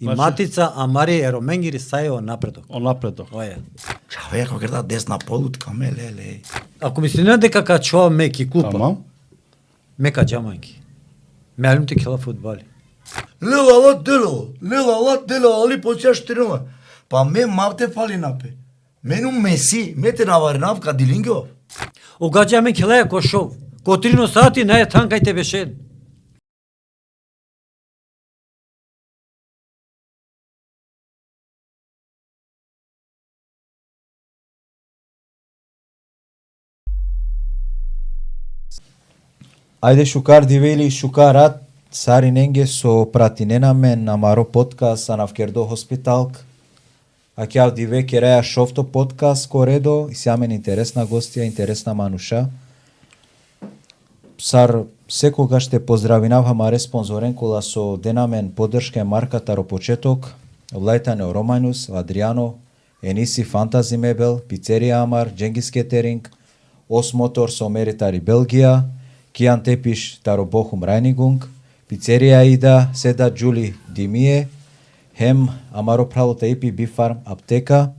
И матица Амари Ероменгири сајо напредок. Он напредок. Оја. Човеко гледа десна полутка, леле. Ако мислиме дека качува меки клупа, Тамам. мека џамајки. Мелим ти кела фудбали. Лела дело, али почаш тренува. Па ме мавте фали напе. Мену Меси, мете наварнав кадилингио. Огаѓаме келеја кошов. Котрино сати не е танкајте беше. Ајде шукар дивели шукарат сари ненге со пратинена мен на Маро подкаст Анавкердо хоспиталк. Акјав диве кереја шовто подкаст коредо и сјамен интересна гостија, интересна мануша. Сар секогаш те поздравинав Маре спонзорен кола со денамен поддршка марката ро почеток, Влајтане Романус, Адриано, Ениси Фантази Мебел, Пицерија Амар, Дженгис Кетеринг, Ос Мотор со Меритари Белгија, Кијан Тепиш Таро Бохум Райнигунг, Пицерија Ида, Седа Джули Димие, Хем Амаро Правота Ипи Бифарм Аптека.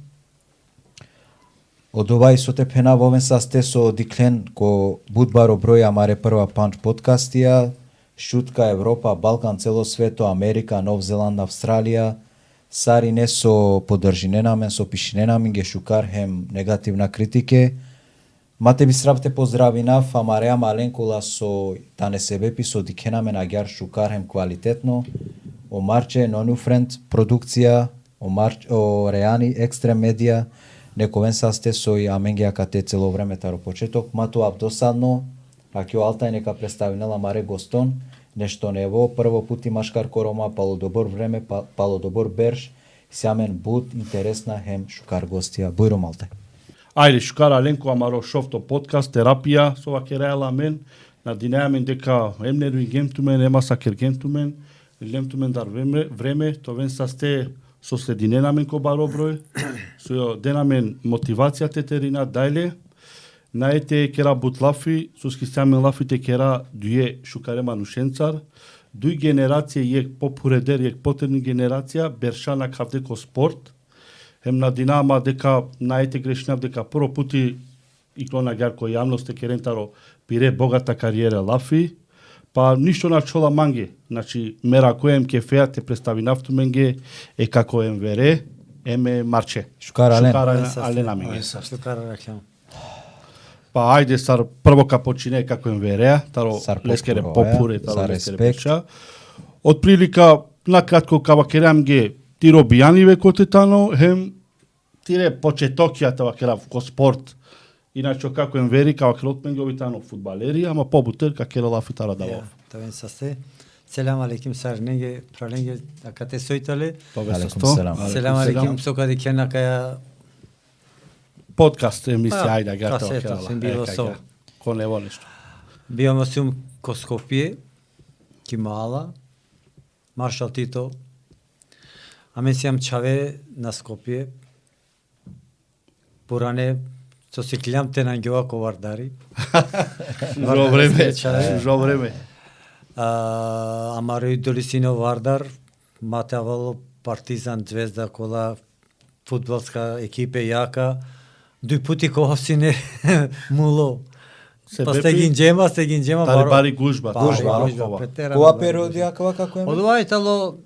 Од ова и со те пена во овен састе со Диклен ко Будбаро број Амаре прва панч подкастија, Шутка Европа, Балкан, цело свето, Америка, Нов Зеланд, Австралија, сари не со поддржиненамен, со пишиненамен ге шукар хем негативна критике. Мате би срапте поздравинав Амареа Маленкула со тане себепи со Дикенамен агјар шукар хем квалитетно, о Марче, Нону Френд, продукција, о Реани, Екстрем Медија, нековен састе со и Аменгија кате цело време таро почеток, мато абдосадно, акјо Алтай нека представинела Маре Гостон, нешто нево, прво пут имашкар корома, пало добор време, пало добор берш, сјамен буд, интересна хем шукар гостија. Бујром Алтай. Ајде шукар Аленко Амаро шовто подкаст, терапија, со ова керејала мен, надинеамен дека емнеру и гемтумен, ема сакер гемтумен, гемтумен дар време, товен састе со слединенамен ко баро број, со денамен мотивацијата терина дајле, наете кера бут лафи, со скистамен лафите кера дуе шукаре манушенцар, дуј генерација јек попуредер, јек потребни генерација, бершана кавдеко спорт, хем на динама дека наете грешнав дека прво пути и клона гјарко јавност керентаро пире богата кариера лафи, па ништо на чола манге, значи мера коем ке феате представи нафтуменге е како ем вере, еме Марче. Шукар Ален. Алена менге. Шукар реклама. Па ајде сар прво ка почине како ем вере, таро лескере попуре, таро лескере пеша. Од прилика на кратко кава керам ге тиро бијаниве котетано, хем тире почетокија тава керав ко спорт. Иначе како ем вери кава керот менге обитано фудбалери, ама побутер ка кера лафитара давав. Тавен састе. Селам алейким сар ненге праленге акате сојтале. Селам алейким сокади кена каја подкаст емисија ајде гата касето сем било со кон ево нешто. Биоме сум ко Скопје, Кимала, Маршал Тито. Аме сиам чаве на Скопје. Поране со се клјамте на ангела ко Вардари. Жо време. Амаро идолисино Вардар, матавало Партизан, Звезда, кола фудбалска екипе јака. Дуј пути ко сине муло. Па сте ги инџема, бари гужба. Која периодија како е? Од ова е тало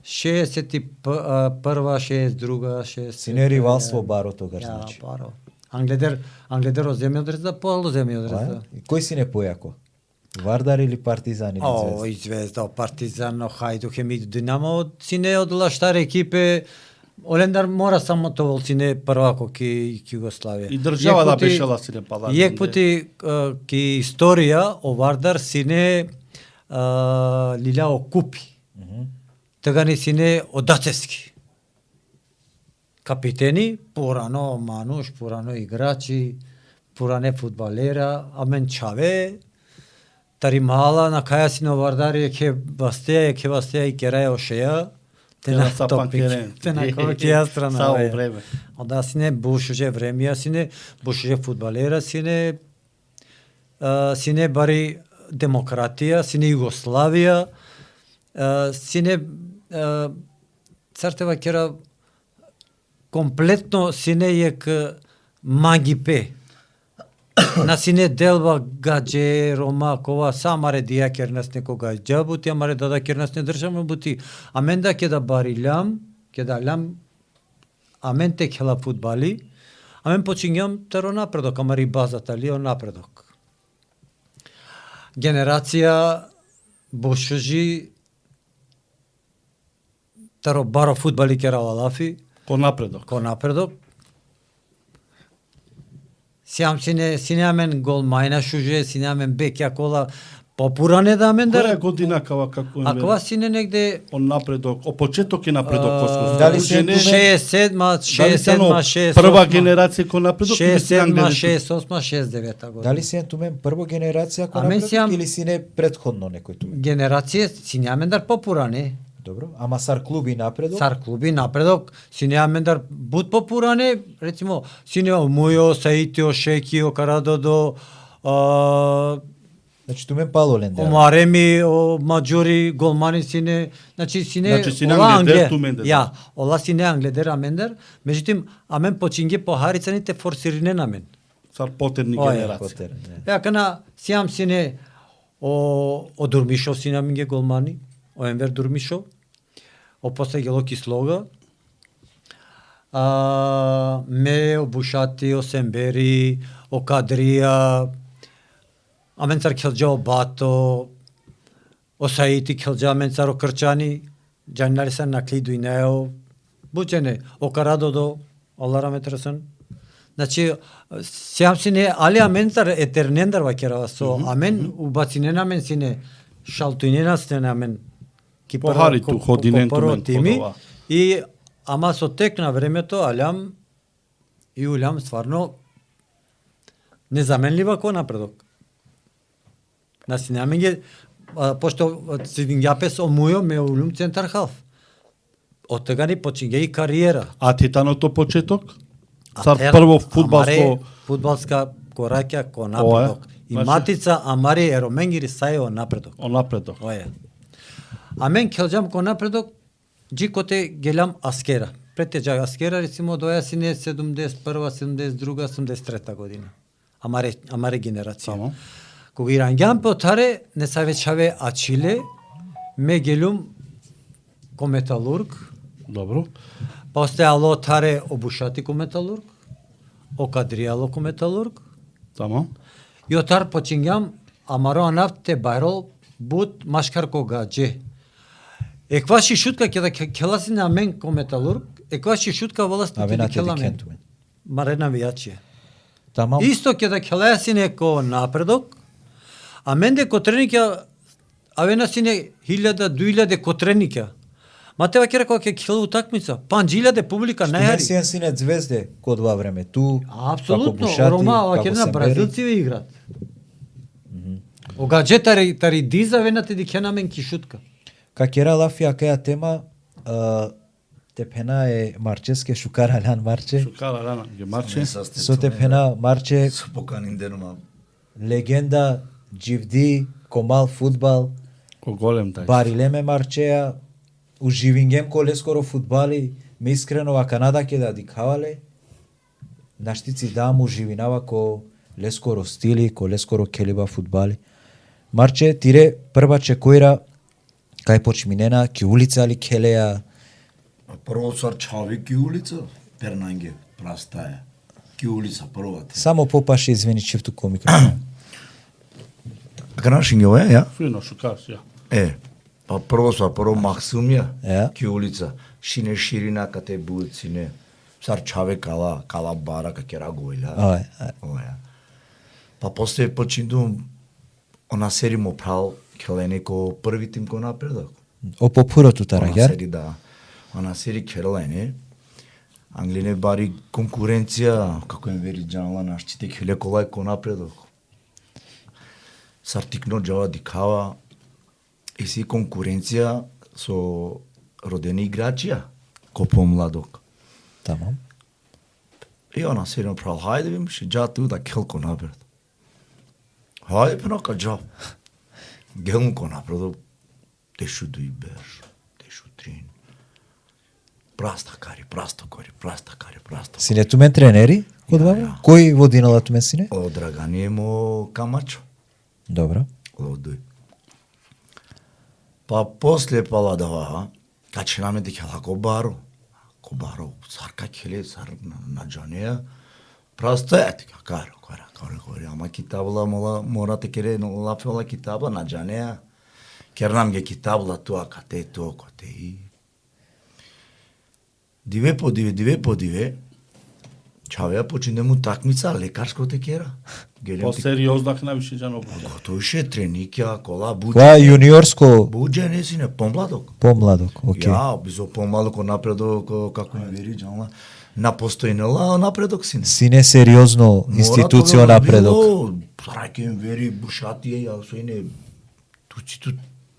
61, 62, 60. Сине ривалство баро тогаш значи. Баро. Англедер од земјодрезда, Пол земјодрезда. Кој си не појако? Вардар или Партизан или Звезда? И Звезда, Партизан, Хајдук, Емид, Динамо, сине од лаштар екипе. Олендар мора само тоа сине првако ки Југославија. И држава да бешала сине палат. Јек пути ки историја о Вардар сине лиляо купи. Тега не сине одацески. Капитени, порано мануш, порано играчи, поране фудбалера, амен чаве, тари мала на каја сине о Вардар ќе бастеја и кераја ошеја. Те на топик, те на која страна. Само време. Ода сине бушуже времија, сине бушуже фудбалера, сине бари демократија, сине Југославија, сине цартева кера комплетно сине ек магипе. На сине делба гадже, рома, кова, самаре дија кернас некога джабути, амаре дада кернас не држаме бути. Амен да ке да барилам, ке да лам, амен те хела фудбали, амен почињам таро напредок, амари базата ли напредок. Генерација бошужи таро баро фудбали керала лафи, Ко напредок. ко напредок. Сиам сине амен гол мајна шуже, сине амен бекја кола, попуране да амен Која да... година кава како А кова сине негде... Он напредок, о почеток е напредок коско. Дали се 67, 67, прва генерација кој напредок или си 67, англезите? 68, 69 година. Дали си тумен прво генерација кој Амен напредок сиам- или си не предходно некој тумен? Генерација сине амен дар попуране. Добро, ама сар клуби напредок? Цар клуби напредок, сине амен дар бут попуране, рецимо, сине Мујо, Саитио, Шекио, Карадодо, Значи тумен палолен дел. Омареми, о Маджури, голмани сине, значи сине Значи, сине ола англедер, Англе- тумен дедер. Ја, ола сине англедер амендар, меѓутоа амен починге по харицаните форсирине на мен. Сар потерни Оја, генерација. Потер, не. Ја кана сиам сине о Дурмишов сине аминге голмани, о Енвер Дурмишов, о после Гело Кислога, ме о Бушати, о Сембери, о Кадрија, амен цар Келџа о Бато, о Саити Келџа амен цар о Крчани, џанали са на Клиду и Нео, бучене, о Карадодо, Аллара метресен. Значи, сеам сине, али амен цар етернендар вакерава со, амен убацинен амен сине, шалтуинена сине амен, ки По хариту, ходинен тумен, тими, подова. и ама со тек на времето, алям и улям стварно незаменлива кој напредок. На синаминге, пошто Сидингјапес омујо ме улум центар халф. Од тега ни почиња и кариера. А титаното почеток? А Сар тер- прво амаре фудбалско фудбалска кораќа ко напредок. И Значи- матица Амари Ероменгири сајо напредок. о напредок. Оја. А мен келџам ко напредок, джикоте гелам аскера. Претеджа аскера, рецимо, доја си не 71, 72, 73 година. Амаре генерација. Само. Кога ирангјам по таре, не савечаве ачиле, ме гелум ко металург, Добро. после ало таре обушати ко металург, о кадријало ко металург, Само. и отар почињам амаро анаф те байрол бут машкар ко гадже. Екваши шутка ке да келаси на мен ко металург, екваши шутка воласт А те вена да те кела мен. дикентумен. Марена вијачија. Тамам. Исто ке да келаси неко напредок, а мен де котрениќа, а вена сине 1000, 2000 котрениќа. Ма тева кера кога ќе кела утакмица, 5000 публика Тумен најари. си сине звезде ко два време ту. Апсолутно, како Бушати, Рома, ова како ќе на Сембери. бразилци играат. Ога тари диза вената ди кена мен кишутка. Ка кера лафија каја тема, те пена е Марческе шукара Алян Марче. Шукара рана ге марче. Со те пена Марче Со поканин денома. легенда, дживди, комал фудбал, Ко голем тај. барилеме Марчеја, уживингем коле скоро фудбали, ме искрено ва Канада ке да дикавале, наштици да му живинава ко лескоро стили, ко лескоро келиба фудбали. Марче, тире прва чекоира, кај почминена, ки улица ли келеја, Прво цар Чави ки улица, Пернанге, прастаја. Ки улица првата. само попаше извини чифту ко микрофон. Канашин ја, ја? Фино шукар ја. Па прво цар, прво Максумија, Ја. ки улица, шине ширина кате буцине. Цар Чаве кала бара ка кера гојла. Ај, Оја. Па после починду она сери му прал келене ко први тим ко напредок. О попурото Она тарагјар. сери да. Она сери келене. Англине бари конкуренција, како им вери џанала нашите келе колај ко напредок. Сартикно џава дикава и си конкуренција со родени играчија, ко помладок. Тамам. И она сери му прал, хајде ви мши, џа ту да кел ко напред. Хајде пенака џа. Гелм ко напредок, тешу дуј беш, тешу трин. прастакари. Сине тумен тренери код вама? Кој води на тумен сине? О Драганимо Камачо. Добро. Лодуј. Па после паладава, качинаме декела Кобаро, сарка келе, сар на джанеја, прастоја дека каро, ама китабла мора те кере лафела китабла на джанеја, кернам ге китабла тоа кате, и диве по диве, чавеја почине му такмица, лекарско те кера. По-сериозна највише джано. Готовише треникја, кола, Која јуниорско? Буџе не си не, помладок. Окей. Ја, бизо помладок напредок, како ми вери джанла, на постојнела напредок сине. Сине сериозно институцијо напредок. Рајке им вери бушатија, ја соине туциту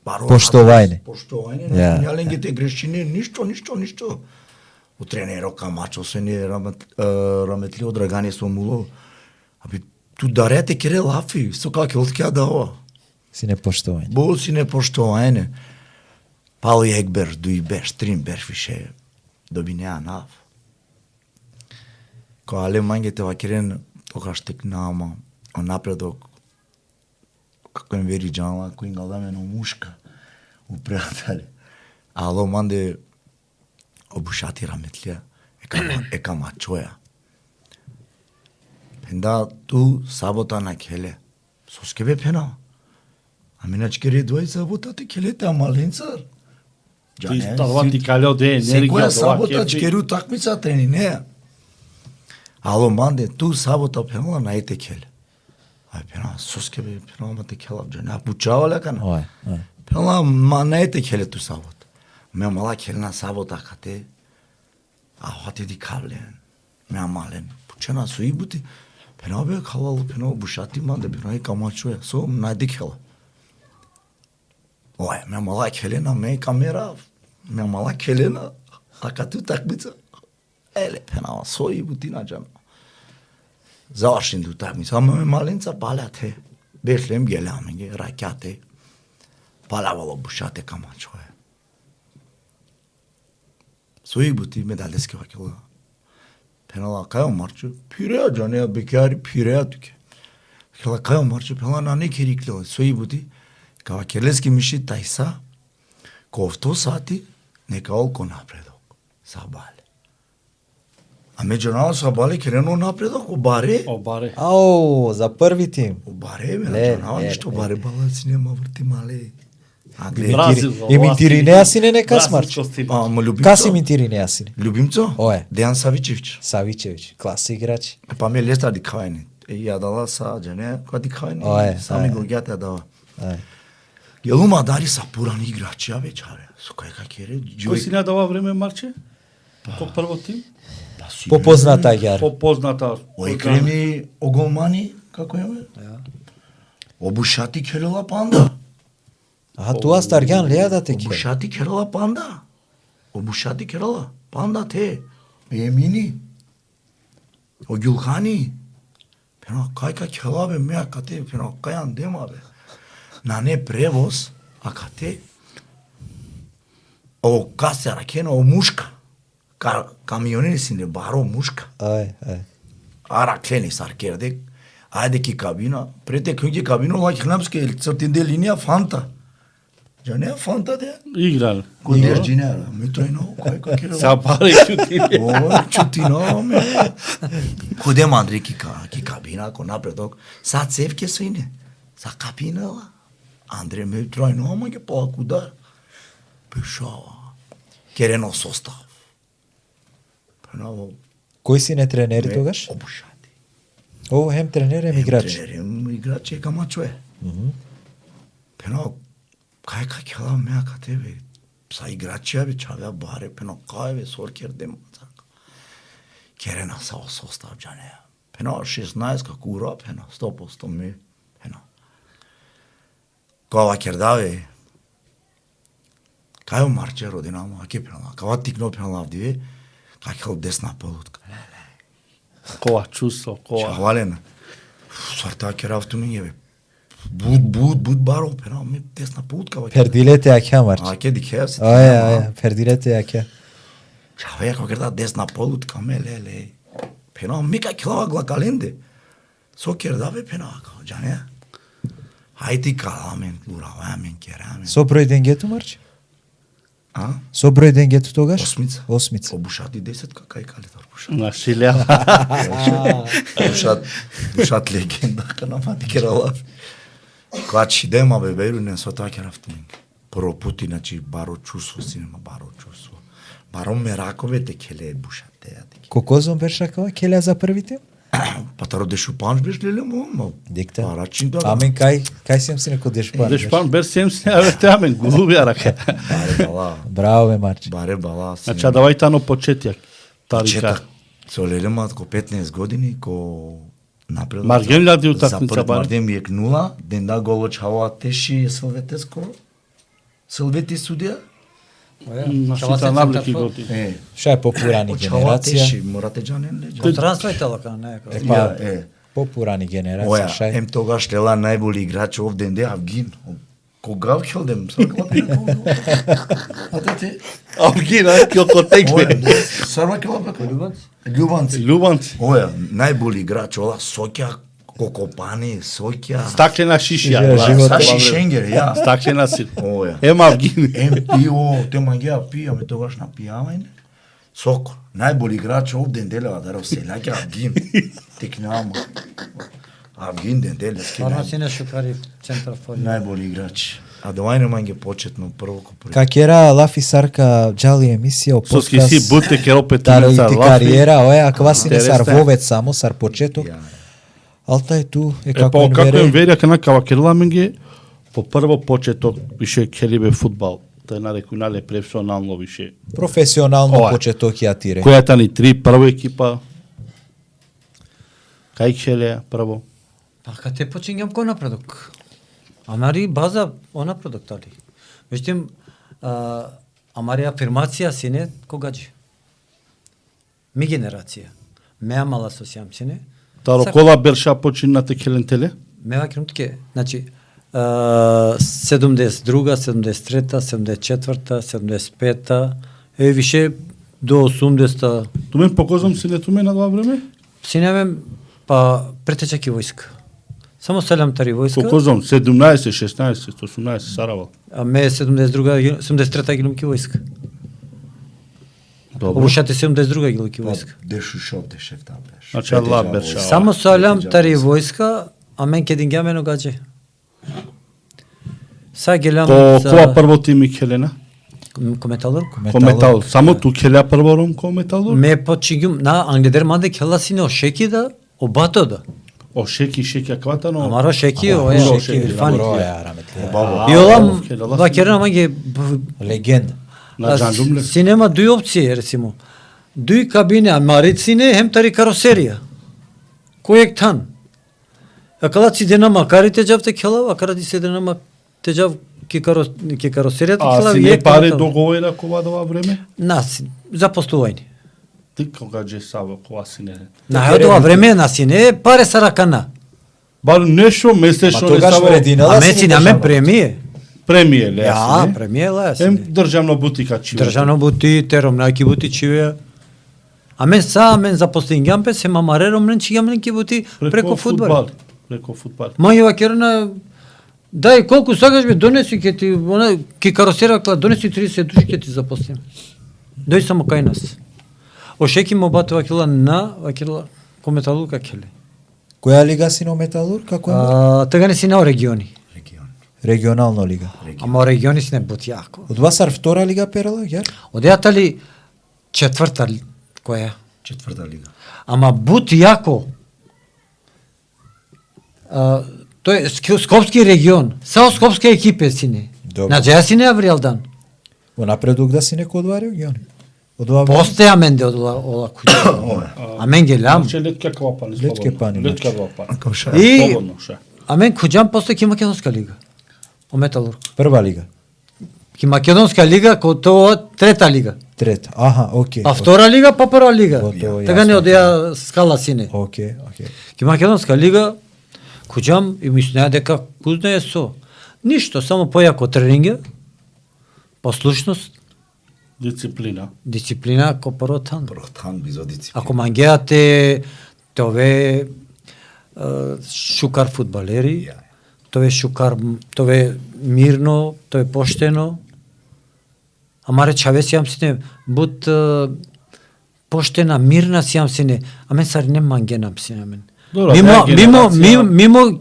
баро. Поштовајне. Поштовајне, јаленгите грешчини, ништо. У тренеро Камачо се не раметли од Драгани со муло. Аби ту дарете кере лафи, со како ќе дава. Сине поштовајне. Бо сине поштовајне. Пало Егбер, дуи беш, трим беш више, доби неа нав. Која алемањите вакерен, тогаш тек нама, о напредок, како им вери джанла, кој им галдаме на мушка, у пријатели. Ало манде, обушати раметлија, ека мачоја. Пенда ту сабота на келе, соскебе пена. Ами начкери двој сабота те келете, ама ленцар. Ти става ти калео де енергија. Секоја сабота чкеру такмица трени, не. Ало манде, ту сабота пенала на ете келе. Ај пена, соскебе, пена, ма те келав, джане, пучава лекана. Пена, ма на ете келе ту сабота. Ме мала келна сабота кате, а хати ди каблен, ме амален, пучена со ибути, пена бе калало, пена бушати манде, пена и Камачоја, со најди кела. Ое, ме мала келена, ме камера, ме мала келена, а кату такмица, еле, пена, со ибути наđано. Завршин ту такмица, ама ме маленца паляте, бешлем геламе, ракјате, палявало бушате Камачоја. Сои бути медалески вакела. Пенала кај марчу, пиреа джанеа бекари пиреа туке. Кела кај марчу, пенала на неки риклела. Сои бути, кава келески миши тајса, ковто сати, нека олко напредок. Сабале. А меѓународно Сабале керено напредок, обаре. Ау, за први тим. Обаре, меѓународно ништо обаре балаци нема врти мале. И Минтиринеа сине не касмарч. Каси Минтиринеа сине. Любимцо? Ое. Дејан Савичевич. Савичевич, класи играч. Па ме леста дикајне. Ја дала са джане, која дикајне. Ое. Сами го гјате дава. Јелума дари са пурани играчи, абе чаре. Со кај какере. Кој си не дава време Марче? Ког прво тим? Попозната јар. Попозната. Ој креми оголмани, како е? Обушати келела панда. Аха, туа Старгјан леа да те ке. Обушати керала панда. Обушати керала панда те. Емини. О Ѓулхани. Пено кајка кела бе меа кате, пено кајан дема бе. На не превоз, а кате. О касера кено о мушка. Камиони си не баро мушка. Ара клени саркердек. Ајде ки кабина. Прете кјуѓе кабино лаки хнапске цртинде линија фанта. Джане фанта де? Играл. Кој деждинера? Ми тројно, кој кера? Са пари чутине. О, чутино, ме. Кој де мандри ки кабина, ко напредок. Са цевке соине. Са кабинала. Андре ме тројно, ама ге полаку да. Пешава. Керено состав. Пенаво. Кој си не тренери тогаш? Обушати. О, хем тренер, хем играч. Тренер, играч е Камачоја. Пенаво, кај кела меа кате бе, са играчија бе, чавеа баре, пено кај бе, соркер дем, керена са состав джанеа. Пено 16 како ура, пено 100% ми, пено. Кава кердаве, кај марче родина му, аке пено, кава тикно пено лавдиве, кај кел десна полутка. Која чувство, која. Чавалена. Сарта керавту ми бе. Буд баро, пера, ми тесна путка. Пердилете аке марч. Аке дикеа си. Аје, пердилете аке. Чаве како града десна полутка ме леле. Пена мика килова глакаленде. Сокер даве пена како џане. Хајти каламен луравамен керамен. Со број денгето Марче? А? Со број денгето тогаш? Осмица. Осмица. Обушати 10 какај калитар бушат. На Шилја. Бушат легенда кана мати кералав. Клачи дема бе берунен со тоа керафтинг. Прво пут иначи баро чувство синема баро чувство. Баро ме раковете келе бушате ја таки. Кокозон бершакава келја за првите? Патаро дешупанш беш леле мо. Дикта. Парачин да. Амен кај сем си неко дешпан. Дешпан бер сем се аве тамен гулубија рака. Баре бала. Браво бе Марче. Баре бала. Значи давај тано почетјак. Тарика. Почетак. Со леле мат ко 15 години ко напред. Марген лади утакмица бар. бар. Марген биек 0, денда голо чава теши Силвете скоро. Силвети судија. На шита наблики готи. Ша е попурани Чава генерација. теши, морате џанен ле. Пространство лака, нека. Па, Е. попурани генерација, Оја, шај. ем тогаш лела најболи играч овден де Авгин. Кога вхелдем? Сарва Авгина ко текме. Сарва келапека. Љубанци. Љубанци. Оја, најболи играч, ола Соќа, Кокопани, Соќа. Стаклена шишија. Живот. Саши Шенгер, ја. Стаклена си. Оја. Ема Авгин. Ем пио, те мангеа пијаме тогаш на пијавање. Соко, најболи играч овден делева да селаќа Авгин. Текнама. Авгин ден делески. Стvarno си не шукари центар фори. Најболи играч. А довајне манге почетно прво ко први. Ка кера Лафи Сарка джали емисија о Соски подкаст. си буте ке опет Тарајти за кариера, оја, аква си не сар Интересно е. вовет само, сар почеток. Ја. Алта ту, е Е како па како вере. им верија кана кава керламенге по прво почеток више келибе фудбал. Тај нарекој нале професионално више. Професионално Ова. почеток ја тире. Којата ни три прва екипа. Кај келе прво. Па кај те почињам кој напредок? Амари база о напредок тали. Меѓутоа, амари афирмација сине когаџи. Ми генерација. Меа мала сосјам сине. Таро кола берша починате келентеле. Меа крутке, значи 72, 73, 74, 75, е више до 80. Тумен покозам си не тумен на два време? Синеме па претечаки војска. Само селамтари војска. Покозам 17, 16, 18 Сараво. А ме 72, 73 гилумки војска. Добро. Обушате 72 гилумки војска. Дешу шоп дешев та беше. Значи Allah берша. Само селамтари војска, а мен ке дингаме но гадже. Са гелам Која прво ти ми келена? кометалор. Ко метал. Само ту келя прво ром ко металор? Ме почињум на англидер манде келасине о шекида, о батода. О шеки кватано. Амаро шеки, о Ама, шеки, шеки, фани. Броја, раметлија. Баба. И олам келела вакерна манге Легенда. На Джанджумле. синема дуи опции, ресимо. Дуи кабине, а марицине, хем тари каросерија. Којек тан. А кала си денама карите джавте келава, а кара ти се денама те джав ки каросеријата А келава. си не паре договора кога дова време? Нас, запостување. Ти кога же саво кога си не. На тоа време на сине паре саракана. Бар нешто месечно не тогаш саво вредина. А ме си наме премие. премие ле. Ја, премие ле. Ем државно бутика чи. Држано бути, тером најки бути чиве. А мен запостингјампе се мамарером ненчијам бути преко фудбал. Преко фудбал. Маје вакерна дај колку сакаш бе донеси ќе ти она ќе каросера кла донеси 30 души ќе ти запостим. Дој само кај нас. Ошеки му бато вакила на вакила кометалука келе. Која лига си на Металур? Како е? Тега не си на региони. Регион. Регионална лига. Ама региони си не бут јако. Од вас сар втора лига перала, јар? Одејата ли четврта која? Четврта лига. Ама бут јако. Тој е Скопски регион. Сао Скопска екипе сине. Добро. На джеја си не авријалдан. Во напредок да си некој од два региони. Од ова Постоја мен де од ола куќа. А мен ги лам. Че летка квапани Летке пани, Летка квапани. Како ша. И Слободно ша. а мен куѓам после ки македонска лига. О Металург. прва лига. Ки македонска лига ко тоа трета лига. Трета. Аха, окей. А втора лига па прва лига. Готово, Така не јасно. одеа скала сине. Окей, окей. Ки македонска лига куѓам и мислеа дека кузне е со. Ништо, само појако тренинге, послушност, Дисциплина ко протан. Протан бизо дисциплина. Ако мангеате тове шукар фудбалери, тоа е шукар, тоа е мирно, тоа е поштено. Амаре чаве си амсине бут поштена, мирна си амсине. Амен сар не манген амсине амен. Мимо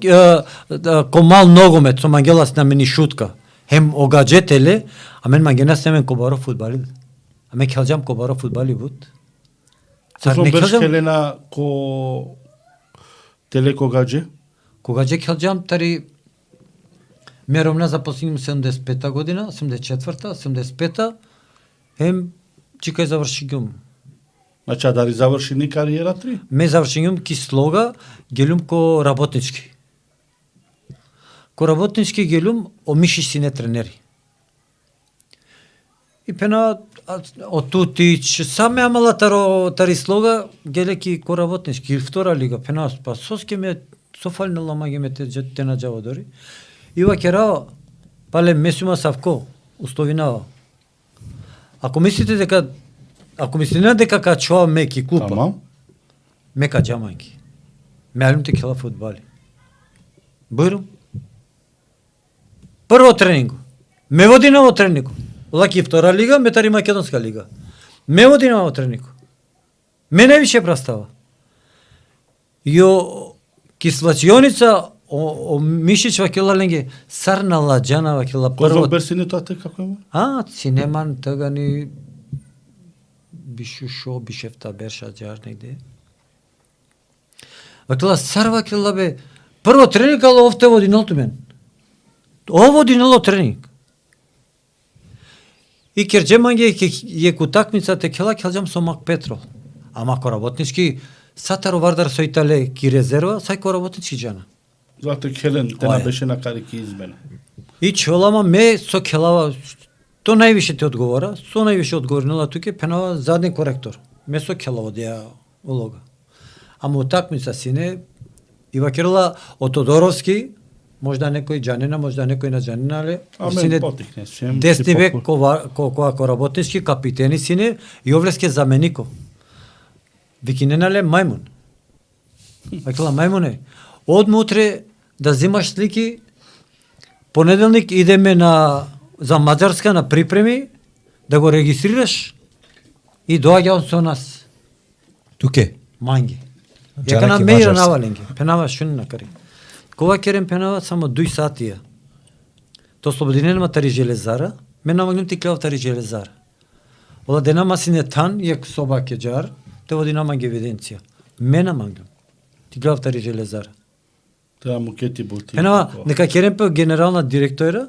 комал ногомет со мангелас на мени шутка. Хем огаджетеле, амен мангенас немен кобаро фудбали. Амен келджам кобаро фудбали бут. Сар берш келена ко теле когаđe? Когаđe келджам тари меромна запослим 75-та година, 74-та, 75-та, хем чикај заврши гюм. Значи, дали заврши ни кариера три? Ме заврши гюм ки слога, гелюм ко работнички. Ко работнички гелюм, омиши си не тренери. И пена, отутич, саме амала тари слога, гелеки ко работнички, втора лига, пена, па соске ме, софалнала маге ме те на джаво дори. Ива керава, пале месума савко, устовинава. Ако мислите дека качува меки клупа, мека джаманки. Меалим те кела фудбали. Бърум. Прво тренинго. Ме води на во тренинго. Лаки втора лига, метари македонска лига. Ме води на во тренинго. Ме не више прастава. Јо кислачионица о Мишич вакела ленге сарна ладжана вакела прво. Козом берсини тате како има? Синеман тага ни бишушо бишефта берша джар негде. Вакела сар вакела бе прво тренинг ало овте води налтумен. Ово динало тренинг. И керџеманге е кутакмицата кела келџам со Мак Петро. Ама ко работнички сатаро вардар со Итале ки резерва, сај ко работнички джана. Зато келен тена беше на карики измена. И чолама ме со келава, то највише те одговора, со највише одговорнила туке пенава задни коректор. Ме со келава деја улога. Ама утакмица сине, Ива Кирила од Тодоровски, можда некој джанина, можда некој на джанина, але сине десни бек ко работнички капитени сине, Јовлеске замеников. Викиненале мајмун. Вакела мајмуне, одме утре да земаш слики, понеделник идеме за Маđarска на припреми, да го регистрираш и доаѓа он со нас. Туке? Манги. Јака на меира наваленги, пенава шуни на кари. Кога керем пенава само 2 сатија. То слободинен матари железара, ме намагнем ти клев тари железара. Ола дена масине тан, јак соба кеджар, те води намаги евиденција. Ме намагнем. Ти клев тари железара. Тоа му кети бути. Пенава, нека керем по генерална директора,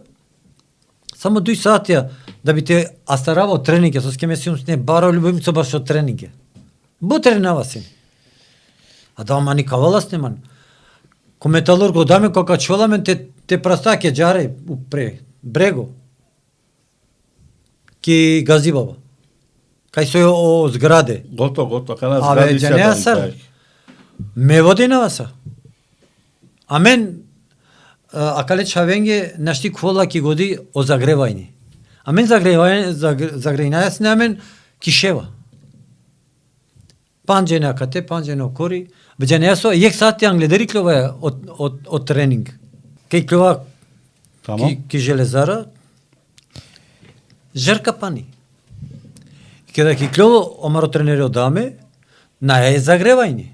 само 2 сатија да би те астараво тренинге, со скеме си не баро любимцо баш од тренинге. Бу тренава си. А да мани кавала сниман. Ко металург одаме кога чоламен те прастаке джаре упре брего. Ки газибава. Кај со о зграде. Гото, кана згради се да сар. Ме води на васа. Амен акале чавенге нашти кола ки годи о загревајни. Амен загрејање с намен кишева. Панџене акате, панџене окори. Веќе не со јек сати англедери клова од тренинг. Кај клова ки железара жерка пани. Каде ки клова омаро тренери одаме, наја е загревајни.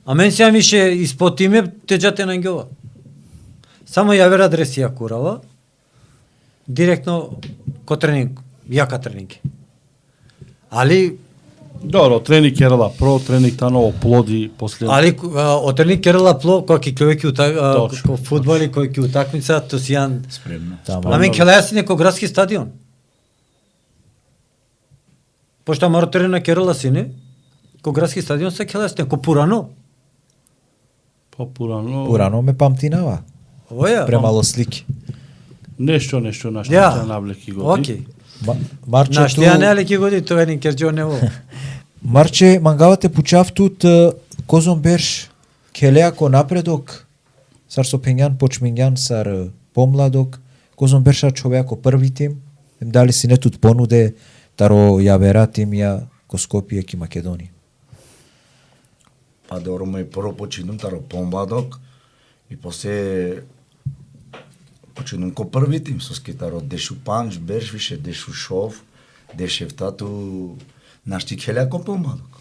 А мен се више испод име теџате на ангела. Само јавер адреси ја курава, директно ко тренинг, јака тренинг. Али добро, тренинг керала про, тренинг тано оплоди после. Али о тренинг керала пло кој ки кловеки ко фудбали кој ки утакмица то си јан спремно. Ами келајаси неко градски стадион. Пошто маро тренинг керала сине, ко градски стадион се келајаси неко Пурано. Пурано ме памтинава. Оја. Премало слики. Нешто нашто ја навлеки годи. Океј. Марче Нашто ја навлеки годи тоа не керџо нево. Марче мангавате пучавтут козон берш келеако напредок сар со пењан почмињан сар помладок козон берша човеако први тим Дали си нетут понуде таро ја вератим ја ко Скопје ки Македонија. Па добро, ме прво починам таро помладок и после починам ко први тим со скитаро дешу панч, беш више дешу шов, дешев тату нашти келја ко помладок.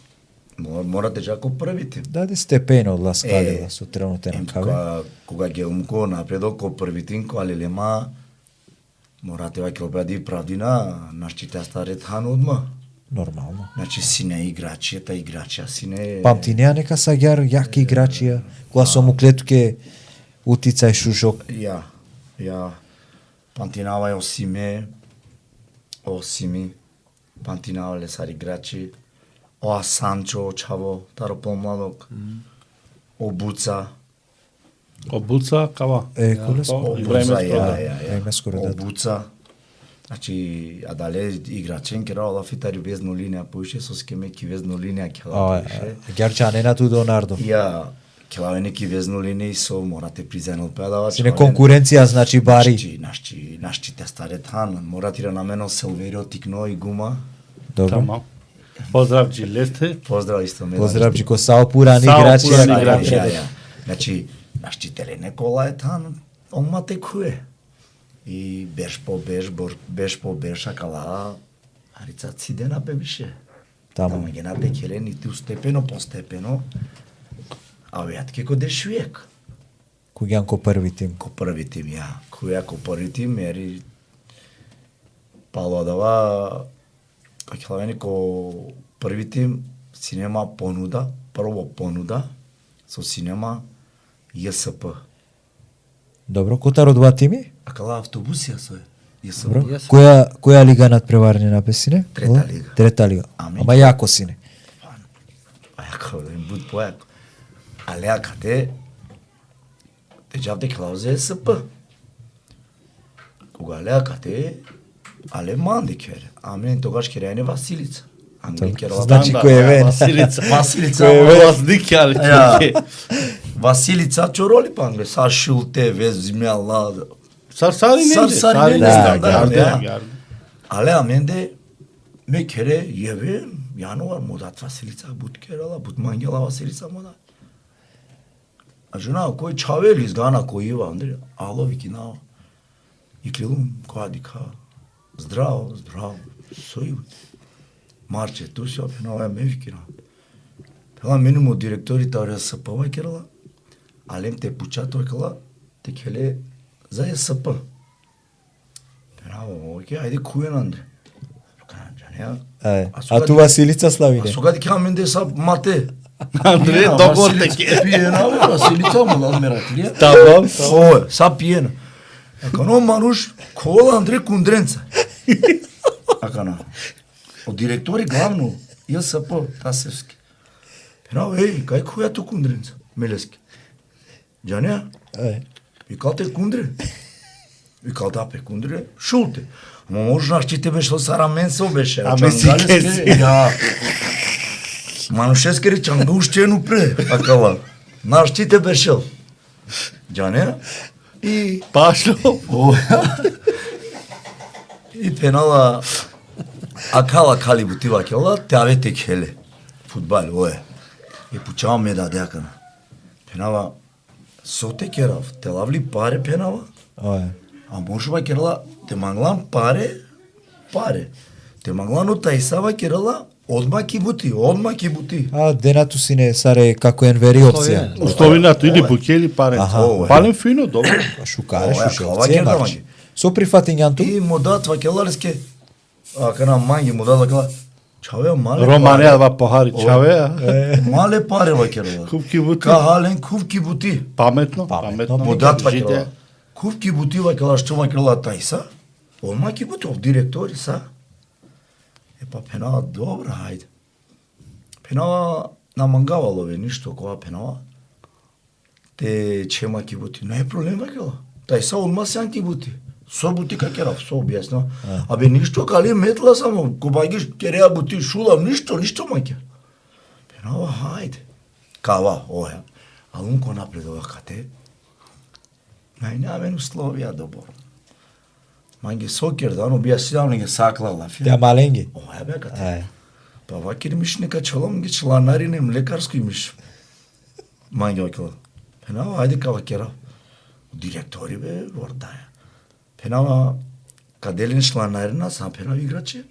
Морате жако први тим. Даде степено од ласкалила со тренуте на каве. Кога ги умко напредок ко први тим, ко алелема, морате ва келбади правдина, нашите старет хан одма. Нормално. Значи сине играчи, та играчи, сине... Памти неа нека саѓар јаки играчија, кога со муклетуке утицај шушок. Ја, памтинава Осими, памтинава лесар играчи, Оа Санчо, Чаво, таро помладок, Обуца, кава. Колеско. Обуца, Време скоро да. Обуца. Значи, а дале играчен кера ола фитари везно линија поише со скемеки везно линија кела поише. Герчанена ту Донардо. Ја, кела неки везно линија со морате призајнал педава. Сине конкуренција значи бари. Нашти те старе тан, морати да намено Селверио Тикно и Гума. Добро. Тамам. Поздрав Джилесте. Поздрав исто ме. Поздрав ко саопурани играчи. Значи, нашти телене кола е тан, омате куе. И беш по беш, акала, арица цидена бе више. Таму. Ама ги напекеле нити устепено, постепено, а вејатке ко дешујек. Куѓан ко први тим. Ко први тим, ја. Која ко први тим, ери палодава, кајлавени ко први тим, синема понуда, прво понуда, со синема ЈСП. Добро, котаро два тими? Акала автобусија со ЈСП. Добро. Која лига надпреварни напесине? Трета лига. Трета лига. Ами. Ама јако сине. А јако, да им буд појако. Але акате, те джавде клаузе ЈСП. Кога але акате, але манде кере. Амен тогаш керејане Василица. Амен керова. Значи кој е вен. Василица. Власник, али Ја. Василица чороли пангле, са шулте, везмјала. Сарсари не. Сарсари не да, стандард. Але аменде ме кере јеве јануар модат Василица буд керала, буд мангела Василица модат. А жена кој чавели изгана кој ива Андре, ало викинава. И клилум која дика. Здраво. Сој. Марче, ту си опинава ме викина. Пела минимо директори таре СП керала. Алем те пучато кала те келе за СП. Браво, оке, ајде куен Андре. А ту Василица Славине. А сога ти менде са мате. Андре, догор те ке. Пиена, Василица му адмиратлија. Тамам. Ое, са пиена. Акано мануш, кола Андре Кундренца. Акано. Од директори главно, ЈСП, Тасевски. Пенау, кај која ту Кундренца? Мелески. Джанеа? Викал те Кундре? Викал да пе Кундре? Шулте. Ама може нашите беше Сараменсо беше. Аме си кеси. Ја. Манушескери чанга уштену пре. Акала. Нашите бешел. Джанеа? И... Пашло. И пенала... Акала кали бутива кела, теавете келе. Футбал, ое. И пучава ме даде акана. Пенава, соте керав, те лавли паре пенава. А можува керала, те манглан паре. Те манглан от тајсава керала, одма ки бути. А денату сине саре како енвери опција. Устовината или букели парен. Пален фино, добро. Шукаре, шушевци, марчи. Со прифатињанту? И му датва келарске, акана манги му датва чаве мале Романија ва похари чаве. Мале паре ва керала. Кувки бути. Кахален кувки бути. Паметно. Му датва керала. Кувки бути ва керала, што ва керала тајса. Одма ки бути, ов директори са. Епа пенава, добра, хајде. Пенава намангавало ве ништо кога пенава. Те чема ки бути, не е проблем ва керала. Тајса одма сјан ки бути. Со бутика керав, со објасно. Абе ништо кали метла само, кобаги кереа бути шулав, ништо маќе. Пенава, хајде. Кава, оја. Алун ко напредува кате. Најнамен условија добро. Манги сокер, да, но бија сидал неге сакла лафи. Тя маленги. Ова бе кате. Ај. Па вакир миш нека челом ги чланаринем лекарско имиш. Манги окела. Пенава, ајде кава кера. Директори бе, вордаја. Пенава, каделен чланарина, сам пенава играче.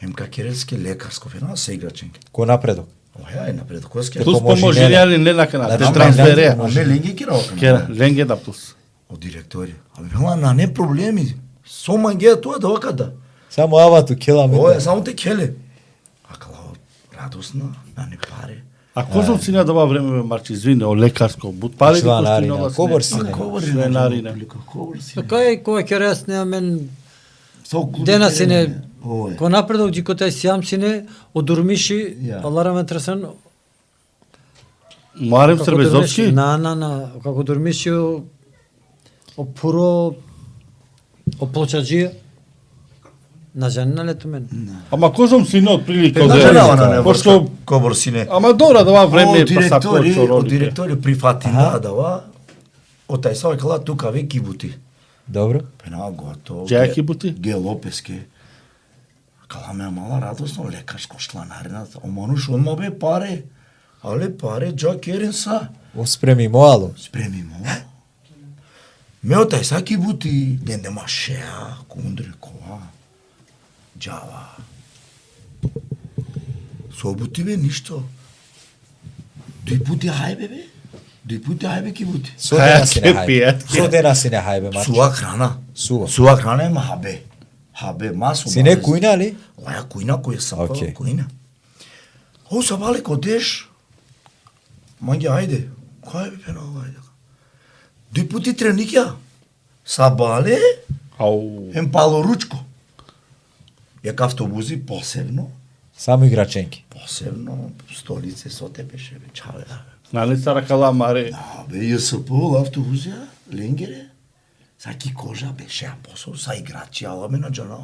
МК Керелски лекарско, пенава се играченки. Ко напредок. Оја е напред, кој ске. Плюс Плюс поможилјани не на канал, те Значи, трансфере. А ме ленги кера окана. Кера, ленге да плюс. Од директори. Абе, пенава, на не проблеми. Со мангеја тоа да окада. Само авату келаме. Ова е само те келе. А кала радосна, на не пари. А козом си на това време бе Марчи, извини, о лекарско, бут пари ли Чланарина, коштинова кобор сне? си не. Членарина. Така е кој ќе ресне амен Со клуби дена терени, сине Ова е. ко напредок џикота сиам сине одурмиши Ја. алараме тресен Марем Србезовски? на како дурмиши о пуро о плочаџија на жена лето мен. Ама козом си не отприлика На од женава на не, Пошто, кобор сине. ама добра това време Од па са директори, почо од ролите. директори прифатина дава. Од тај сај кала тука ве кибути. Добро. Пена готово. Джеја кибути? Ге Лопеске. Кала ме мала радосно лекарско чланарина. Омануш онма бе паре. Але паре джа керен са. Оспреми моало. Спреми му. Мео тај са кибути. Ден дема шеа, кундре, кола. Джава. Собути бе ништо. Дуј пути хајбе бе. Дуј пути хајбе кибути. Со дена си не Ке хајбе. пијат. Со дена си не хајбе, Марчи. Суа храна. Сува. Суа храна ема хабе. Хабе, масо. Си не кујна ли? Оја кујна која сам Окей. кујна. О, са бале кодеш. Манги, ајде. Кој бе пена ајде. Дуј пути треникја. Са бале, Ау. ем палоручко. Јак автобузи посебно. Само играченки. Посебно столице со те беше бе чаве. Нали стара кала маре? Бе ЈСП автобузи, ленгере. Саки кожа беше а посол са играчи аламе на джана.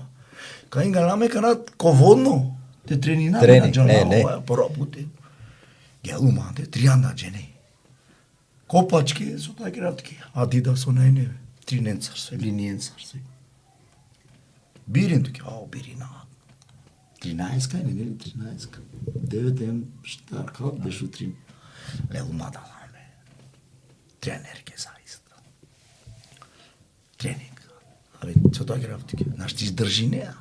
Кај галаме кана ководно. Те тренина Тренинг, на джана. ле. Ова прво пути. Гелума те тријанда джени. Копачки со таки ратки. Адида со најне. Триненцарство или ниенцарство. Бирин туки, бирина. 13-ка или нели 13-ка? 9 ем шта, как беше утрин? Лелума даламе. Тренерке заиста. Тренинг. Абе, со таки ратки. Наш ти издржи неа.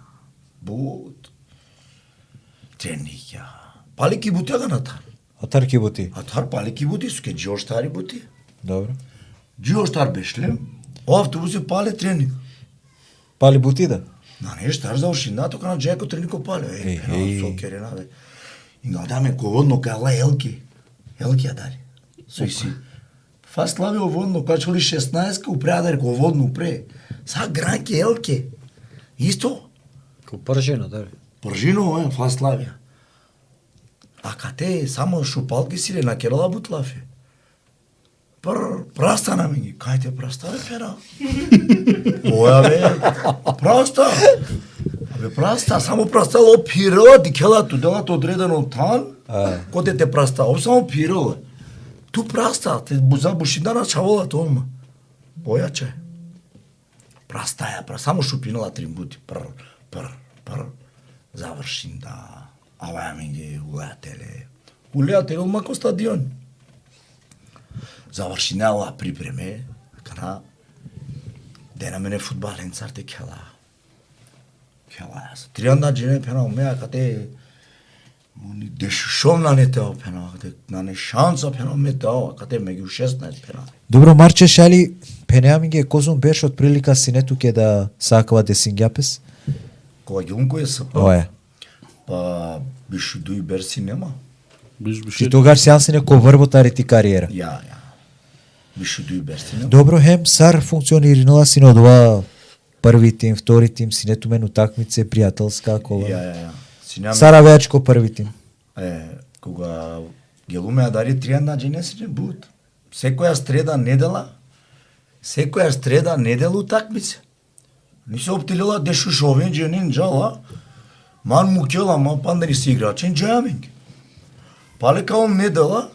Бут. Тренинг ја. Пали ки бутега на тар. Отар кибути. А тар пали ки бути, суке джиоштари бути. Добро. Джиоштар бешле. О автобуси пале тренинг. Пали бутида. На не штар за ушина, тока на джеко тренико пале. Еј. Со керена, бе. Инга даме ководно кала елки. Елки ја дали. Сој си. Фа слави оводно, качули 16-ка, упреадар ководно упре. Са гранки елки. Исто. Ко пржина, да. Пржино, фа славија. А кате само шупалки силе на керала бутлафе. Праста на мене. Кај те праста, бе, пера? Оја, бе, праста. Абе, праста, само праста, ло пирала, ти кела ту делат одредено тан, коте те праста, ово само пирала. Ту праста, те забушина на чавола тома. Оја, че. Праста ја, само шупинала тримбути. Пр. Завршин, да. Ава мене улеателе. Улеателе, мако стадион. Завршинала припреме, кана дена мене фудбален царте кела. Кела јас. 3 джене пена меа кате мони дешушом на не тео пена, кате на не шанса пена ме тео, кате меѓу 16 пена. Добро, Марче, шали пенеаминге козум беше од прилика синету ке да сакава да сингјапес? Кога Јунко е сапа, Оја. па бишу дуи берси нема. Ти тогаш сеан сине ко врботари ти кариера. Ја. Бишу дуи берси нема. Добро, хем сар функционирала сине од ова први тим, втори тим, синету мен утакмице, пријателска, кола. Ја. Синам, Сара Веачко први тим. Кога Гелуме ја дари 3 джене сине бут. Секоја стреда недела утакмице. Ни се оптилила дешушовен дженин джала. Ман мукела, ма пандери си играчен джајаминг. Пале каом недела,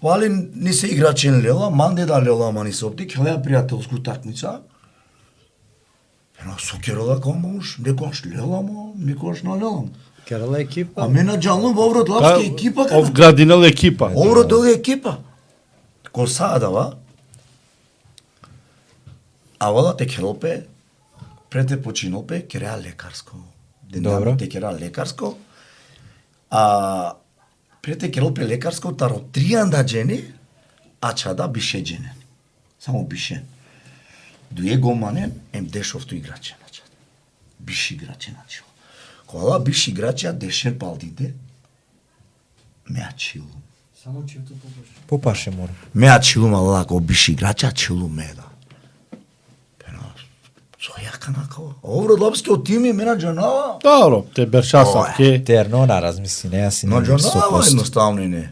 пале ни се играчен лела, ман деда лела, ма ни се опти, кјала ја пријателску утакмица. Пена со Керала комуш, некош леламо, некош налелам. Керала екипа. А мене джанлу во Вродлавски екипа кај. Ов градинел екипа. Овро дол екипа. Ко садава. Авала те керолпе, прете починалпе, кереа лекарско. Добро. Те кереа лекарско. А прете керолпе лекарско таро трианда джени, а чада бише дженен. Само бише. Дуе гоманен, ем дешовто играче на чада. Биш играче на чила. Кола биш играче, дешер палдите, ме ачилу. Попаше мора. Ме ачилу малако биш играче, ачилу меда. Со јака накава. Овро Лапски од тими мена джанава. Добро, те бершасав ке. Тернона размисли, не јас и Но не джанава едноставно и не.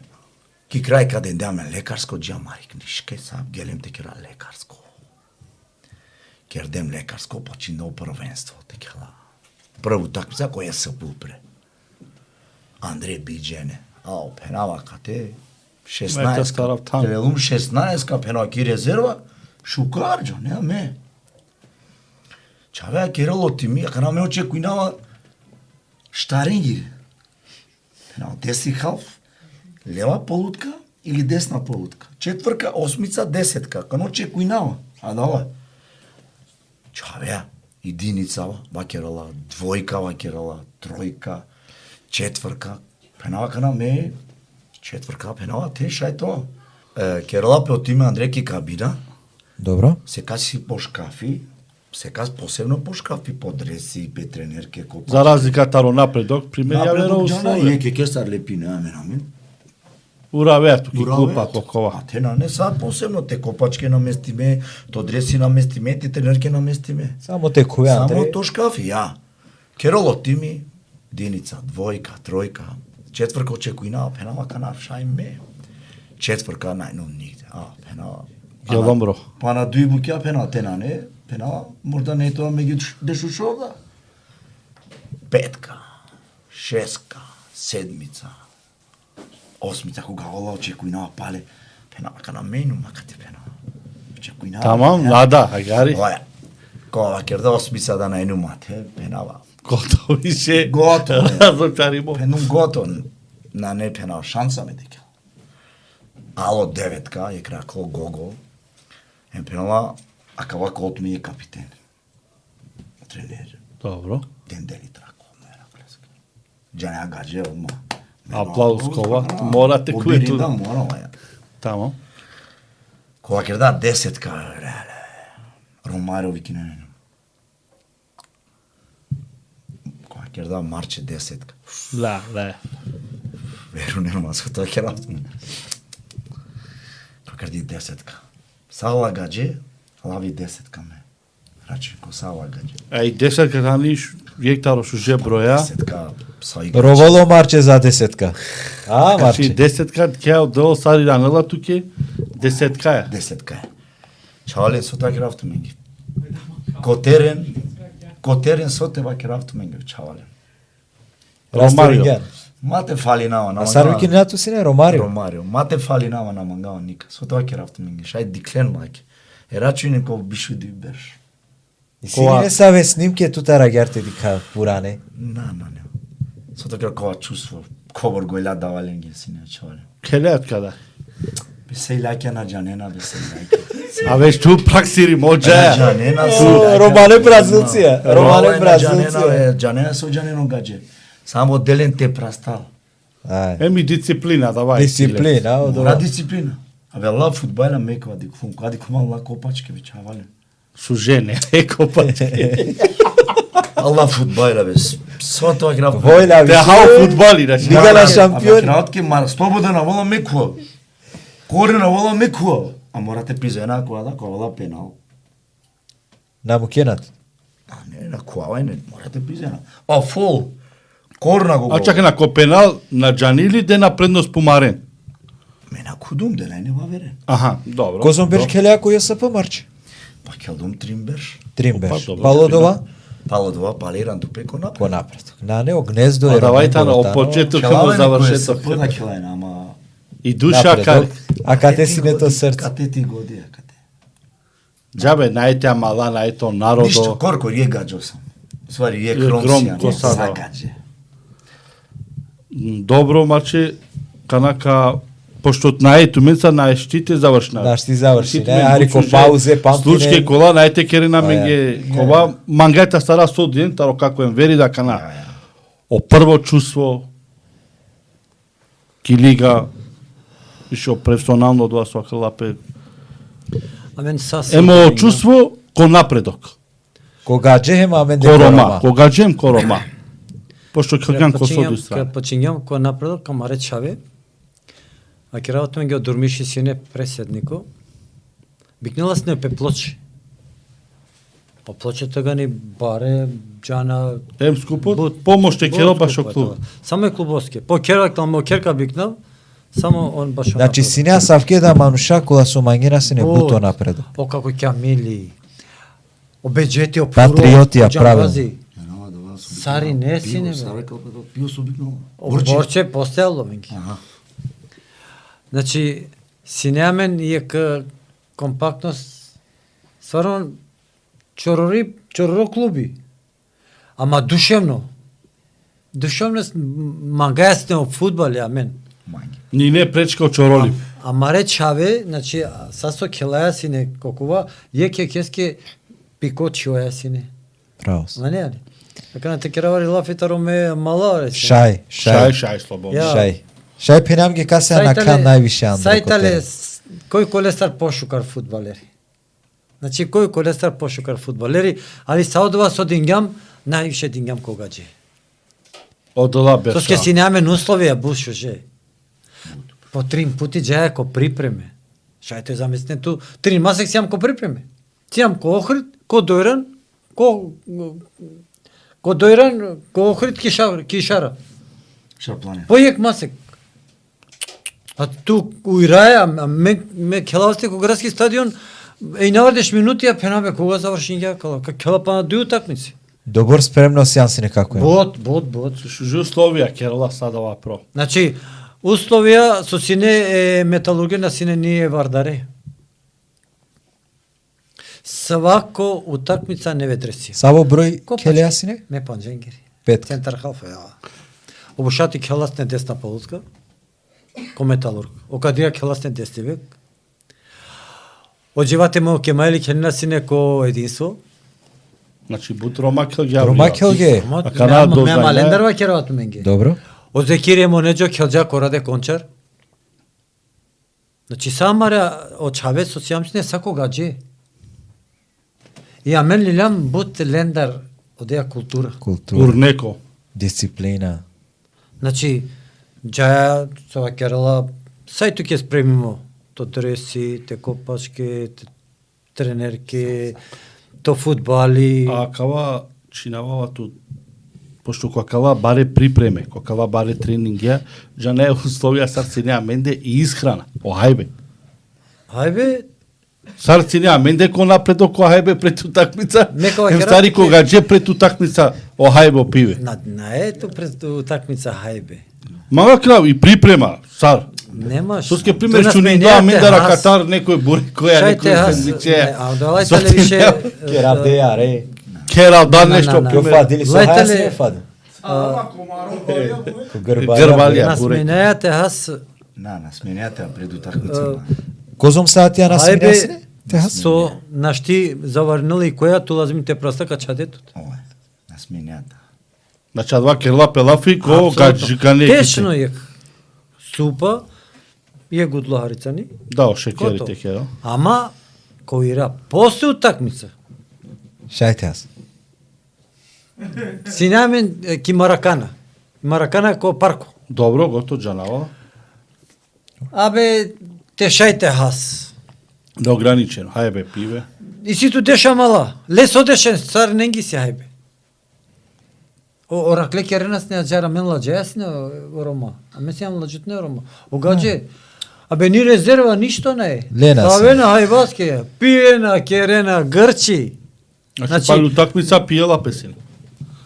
Ки крај каде даме лекарско джамарик нишке сам гелем те кера лекарско. Кердем лекарско почино првенство те кела. Прву такмица која се пупре. Андре Биджене. Ао пенава кате 16. Телелум 16 пенава ки резерва шукарџа, не ме. Чавеа Керало тими, ака на ме очекуинава штарењи. Пенава деси халф, лева полутка или десна полутка. Четврка, осмица, десетка. Кано очекуинава. А дава. Чавеа, единица, вакерала, двојка, вакерала, тројка, четврка. Пенава кана ме, четврка, пенава, те шајто. Керала пе од име Андреки кабина, Добро. секај си по шкафи, секај посебно по шкафи, по дреси, пе тренерке, копачки. За разлика таро напредок, примерјавлено Напредок джана, условие. ке кесар лепи, не амен. Ураверту ки клупа кокова. А те на не са посебно, те копачки наместиме, то дреси наместиме, те тренерке наместиме. Само те која Само Андре. то шкафи, ја. Кероло тими, единица, двојка, тројка, четврка очекуина, пенава канав шајме. Четврка најно нигде. Пенава. Геломбро. Па на дуи буќа пенава, те на не, пенава, можда не тоа меѓу дешушовда. Петка, шестка, седмица, осмица, кога ола очекуинава пале, пенава кана мену, макате пенава. Очекуинава. Тамам, да, агари. Оја, кога керда осмица да најну мате, пенава. Готово више. Готово е. Разочаримо. Пенум гото, на не пенава шанса ме дека. Ало деветка, е кракло гого, е пенала, а кавако от ми е капитен. Тренер. Добро. Ден дели трако, мера плеска. Джаня гадже, одма. Аплауз кова, морате Обири куето. да, мора, оја. Тамо. Кога керда десетка, реле, Ромарио викинен. Кога керда марче десетка. Да. Веру нема со тоа ќе работам. Тоа керди десетка. Сала гадже, лави десетка ме. Рачи ко сала гадже. Ај десетка таниш, јектаро шуже броја. Десетка со играч. Роволо марче за десетка. Качи Марче. десетка, ќе од долу сади ранела туке, десетка е. Десетка е. Чале со тоа ќе работам ги. Котерен со теба ќе работам ги чале. Растовињан. Мате фали нама на А Сарвикинато си не Ромарио. Ромарио. Мате фали нама на мангава ника. Со тоа ќе работам ги. Шај диклен мајке. Рачи неко бишу ди беш. И си не саве снимке тута рагјарте дика пуране. На. Со тоа кога чувство, кобор го илја давален ги си не чале. Келеат када. Бе се илјаке на джанена, бе се илјаке. А веќе ту праксири моџа. Джанена Романе Бразилција. Романе Бразилција. Джанена со джанено гадже. Само делен те прастал. Еми дисциплина, давај. Дисциплина, Мора добро. дисциплина. Абе ла фудбала мекова дикфун, кади кумал ла копачке веќе авален. Су жене, еко пати. Алла фудбала бе. Со тоа грав. Војна Те хау фудбали, да Лига на шампион. Кратки мар слобода на вола мекува. Коре на вола мекува. А морате пизена која да кола пенал. На Мукенат. А не, на која не морате пизена. А фол. Корна го. А чака на Копенал, на Джанили, де на предност помарен. Ме на кудум де не ваверен. Аха, добро. Козон берш келеа кој СП марче. Па келдум тримберш. Тримбеш. добро, Палодова Палодова палиран дупеко на. по напред. На него гнездо А е. давај тано, од почеток камо завршеток. Пона келајна, ама... И душа кај. А кате си не то срце. Кате ти годија, кате. Џабе најте мала, најто народо. Ништо, Корко, рие гаđo sam. U stvari, rije Grom, Kromsija, to sad, da. zagađe. Добро, маче, канака, пошто најту менца најштите завршна. Да, шти заврши. Штите Не, мен ари ко учуже, паузе, памтине. Случке кола, најте керена менге, ja. кова, мангајта стара со ден, таро како им вери да кана. О прво чувство, килига, вишо персонално од вас лапе. Амен сасо. Емо чувство ко напредок. Кога джехема мен Ко Рома, Рома. кога джем ко Рома. Пошто каѓам ко со Ке почињам ко напредок кам речаве. А ке работаме ги одурмиши сине преседнико. Бикнела сне пе плочи. По плочето га ни баре джана Ем скупот, помоште керо баш о клуб. Само е клубовски. По керак тамо керка бикнал, само он баш. Значи синеа савкеда мануша кола со мангена се не буто напредок. О како ќе мили. Обеджети опуро. Патриотија правил. Сари не си не. Пио su biknalo. Борче постојало менги. Aha. Значи, синеамен е компактност, стварно, чороро клуби. Ама душевно. Душевно, мангајасне о фудбал, амен. Manje. Ни не пречка од чороли. Ама речаве, значи, сасо келаја сине кокува, ке кеске пикочи оја сине. Право. Ма не али? Така на те керавари лафитаро ме мала рече. Шај, слободно. Ја. Шај пенам ги касе на кан највише Андре. Сајтале, кој колестар пошукар фудбалери? Значи, кој колестар пошукар фудбалери, али са одува со дингам, највише дингам когаđe. Од лабе. Тоа ке си неамен условија бушу же. По 3 пути джаја ко припреме. Шајте замислите ту, 3 масек си јам ко припреме. Си јам ко Охрид, ко Дојран, ко Дојран, ко Охрид кишара. Шарплане. Појек масек. А ту уираја, ме келавсте ко градски стадион, и навардеш минути, а пенабе кога заврши јакала, ка келапа на 2 утакмици. Добор спремност јан си некако е. Бот. Жу условија керала садава про. Значи, условија со сине металургија сине ние вардаре. Свако утакмица не ветреси. Саво број келеја си не? Ме панџенгери. 5. Центар халфа, ја. Обушати келасне десна полуска, ко металург. Окадија келасне десни век. Одживате мо кемајли келина сине ко единство. Значи бут Ромакел ја. Ромакел ге. А канал Ме дознај, малендарва керават менге. Добро. Озекире мо неđо келџа кораде кончар. Значи самара од Чавес со сијамсне сако гаđe. И амен лилам бут лендар одеја култура. Култура. Урнеко. Дисциплина. Значи, джаја со керала, сајту ќе спремимо то дреси, те копачки, те тренерки, то фудбали. А кава чинавава ту пошто кога баре припреме, кога баре тренинги, жа не е условија сарцинеа менде и исхрана. О хајбе. Хајбе, Сарцинеа менде ко напредок ко хајбе пред утакмица. Некоја Ем керат стари ќе- кога дже пред утакмица о хајбе пиве. на ето пред утакмица хајбе. Мага крав и припрема, сар. Немаш. Соске пример Ту што ни насменјате два мендара хас. Катар, некој бури која, Шајте некој хас, сендвиче. не, а одалајте ли више... Керадеја, ре. Керал да На, нешто на. Ко пример. фадили со Гледате хајас ли- не фад. Ко грбалија. Грбалија. Насменјате хас, На сменјата пред утакмица. Козом саатија на хајбе, смејасе? Те хас? со нашти заварнали која ту лазимите прастака чадетот. Ова, на сменјата. Значи, два керла пелафи, ко Апсолутно. гаджикане. Тешно е. Супа, е гудлахарицани. Да, шекерите Готово. керал. Ама, коира, после утакмица, Шајте хас. синамен ки Маракана. Маракана ко парко. Добро, гото джанава. Абе, те шајте хас. Неограничено. Хајбе пиве. И си ту деша мала. Лес одешен, цар ненги си хајбе. Оракле керенас не аджара мен ладжејас не Рома. А мен си јам ладжут не Рома. Огаđe, абе ни резерва ништо не е. Лена си. Ставена хајбаске, пиена, керена, грчи. Значи, Значи- пали утакмица пиела песен.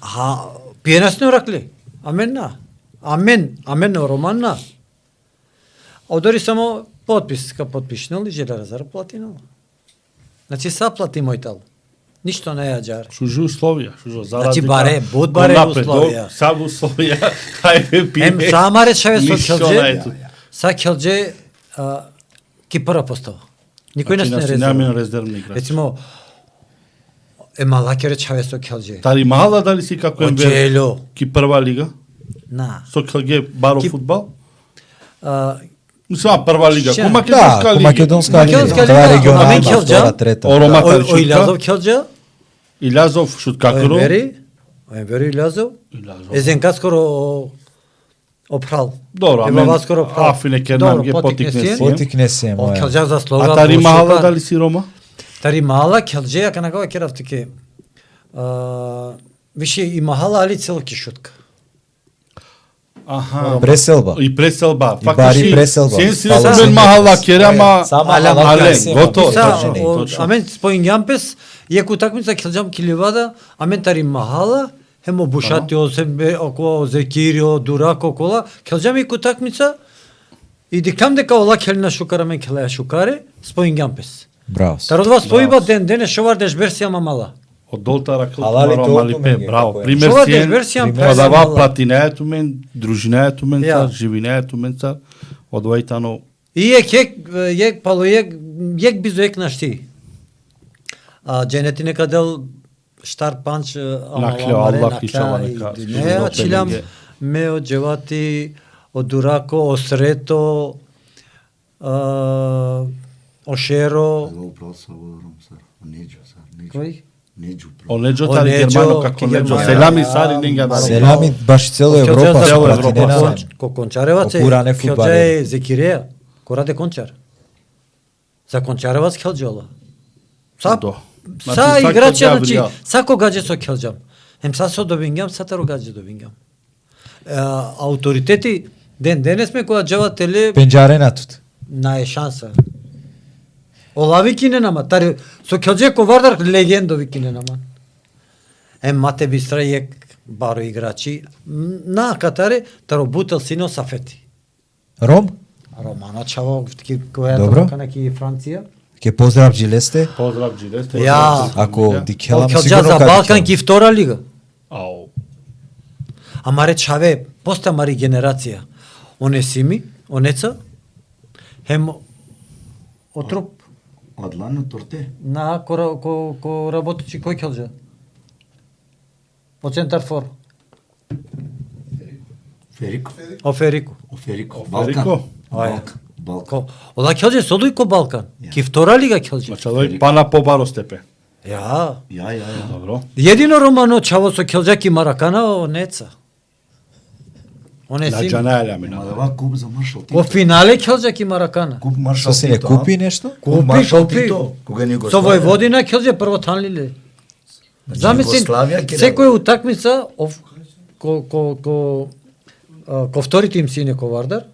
А, пиенас не оракле. Амен на. Амен на Роман. Одори само подпис, ка подпишнал и желера за платинал. Значи саплати мојтал. Ништо не ја џар. Шужу условија, шужу за Значи, разлика баре, буд баре го напредок, условија. Сам условија, хајде пие. Ем самаре шаве со Ништо Келџе. не е тут. Са Келџе ки прва постава. Никој нас не Значи, резерва. нема резервни играчи. Рецимо малакере чаве со Келџе. Тари мала дали си како Од Джело. ки прва лига? На. Со Келге баро Ки- фудбал? А, Мислам прва лига, Ше. ко Да, македонска ко лига. македонска лига. Македонска Това е лига, регионална, Амен Келџа. втора, трета. Орома Ој Тарчука, Илјазов Келџа. Илјазов шуткакаро. Ојмвери Илјазов. Илјазов. Езенка скоро опрал. Добро, Ева амен, скоро опрал. афине ке Добро, нам ги потикне потикне си. си. Потикне се, О моја. Келџа заслуга. А Тари мала Бошукар. дали си Рома? Тари мала Келџе, ака нагава керав таке. Више и махала али цело кишутка. Аха. Преселба. И преселба. И бари преселба. Сен си Пало мен Сенје. махала керама. Сама Алем, халалка Алем, се, готово, ма, Са, точно. точно. амен споингампес, иако такмица Келџам Киливада, амен тари махала, хемо бушати осембе, око Зекирио, Дурако, кола, Келџам иако такмица, и дикам дека ола келна шукара мен келеја шукаре, споингампес. Браво. Тародва споиба ден шовар деш версија мамала. Од долтара Халали култура тоа мали ту пе, мене, браво. како е. Пример Шова си деш е, версија пример па си. дава платинеето мен, дружинеето мен, Ја. живинеето мен, од Вајтано. И ек пало ек бизо ек нашти. Дженети нека дел штар панч Наклео, Аллах и чава нека Не, стигне чилам до мео джевати од Дурако, Осрето, Ошеро, Управо Саводором, сар. Неđo, сар. кој? Неđo. Онеджо О, тари Неđо, германо како ки Неджо. Германо. Селами сари ненга да. Селами баш цело Европа, Цело со Европа, платинена. Ко Кончаревац е, Опуране Келџа фудбалери. е Зекиреја, Кораде Кончар. За Кончаревац Келџола. Са, До. са Значи, играчи, сако значи, Габриел. сако гаѓа со Келџам. Ем са со Добингам, са таро гаѓа Добингам. Ауторитети, денес сме кога джава теле, Пенџаренатот. нај шанса. Олави кине нама, тари, со Келџе Ковардар легендови кине нама. Мате Бистра ек баро играчи, на Катаре, таро бутел сино Сафети. Ром, Романа Чаво, која Добро. е така ки Франција. ќе поздрав Джилесте. Поздрав Джилесте. Ја. Ако ти келам Келџа сигурно за кажи Балкан ќе. ки втора лига. Ау. Ама речаве, поста мари генерација. Онесими, онеца, хем отруп Адлано торте. на ко работичи кој Келџа? По центар фор. Ферико. Оферико. Оферико. Ферико? Балкан. Балкан. Ода Келџа содој ко Балкан. Ки втора лига Келџа. Значи дој па на побаро степен. Ја. Ја. Добро. Едино Романо Чаво со Келџа ки Маракана онеца. На Онесими. Джанајля Ма мина. дава куп за Маршал Во Тито. финале Келџа ки Маракана. Куп Што Маршал се не Тито. купи нешто? Куп Маршал Тито. Кога ни го Со Војводина Келџа прво танлиле. Замислен, секоја утакмица ко вторите им сине Ковардар,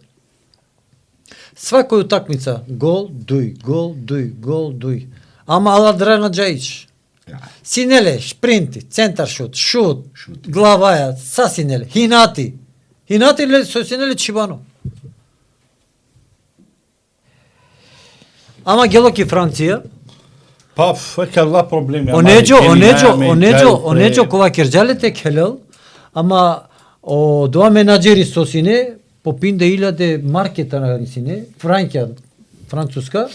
свакој утакмица гол, дуј. Ама ала Драна Джаич. Синеле, шпринти, центар шут, главаја, са синеле, Хинати ле со синеле Чибано. Ама гелоки Франција, Па, веќе ла проблеми. Онеджо кога Керџалете келел, ама доа менаџери со сине, по пинде 1000 маркета на сине, Француска,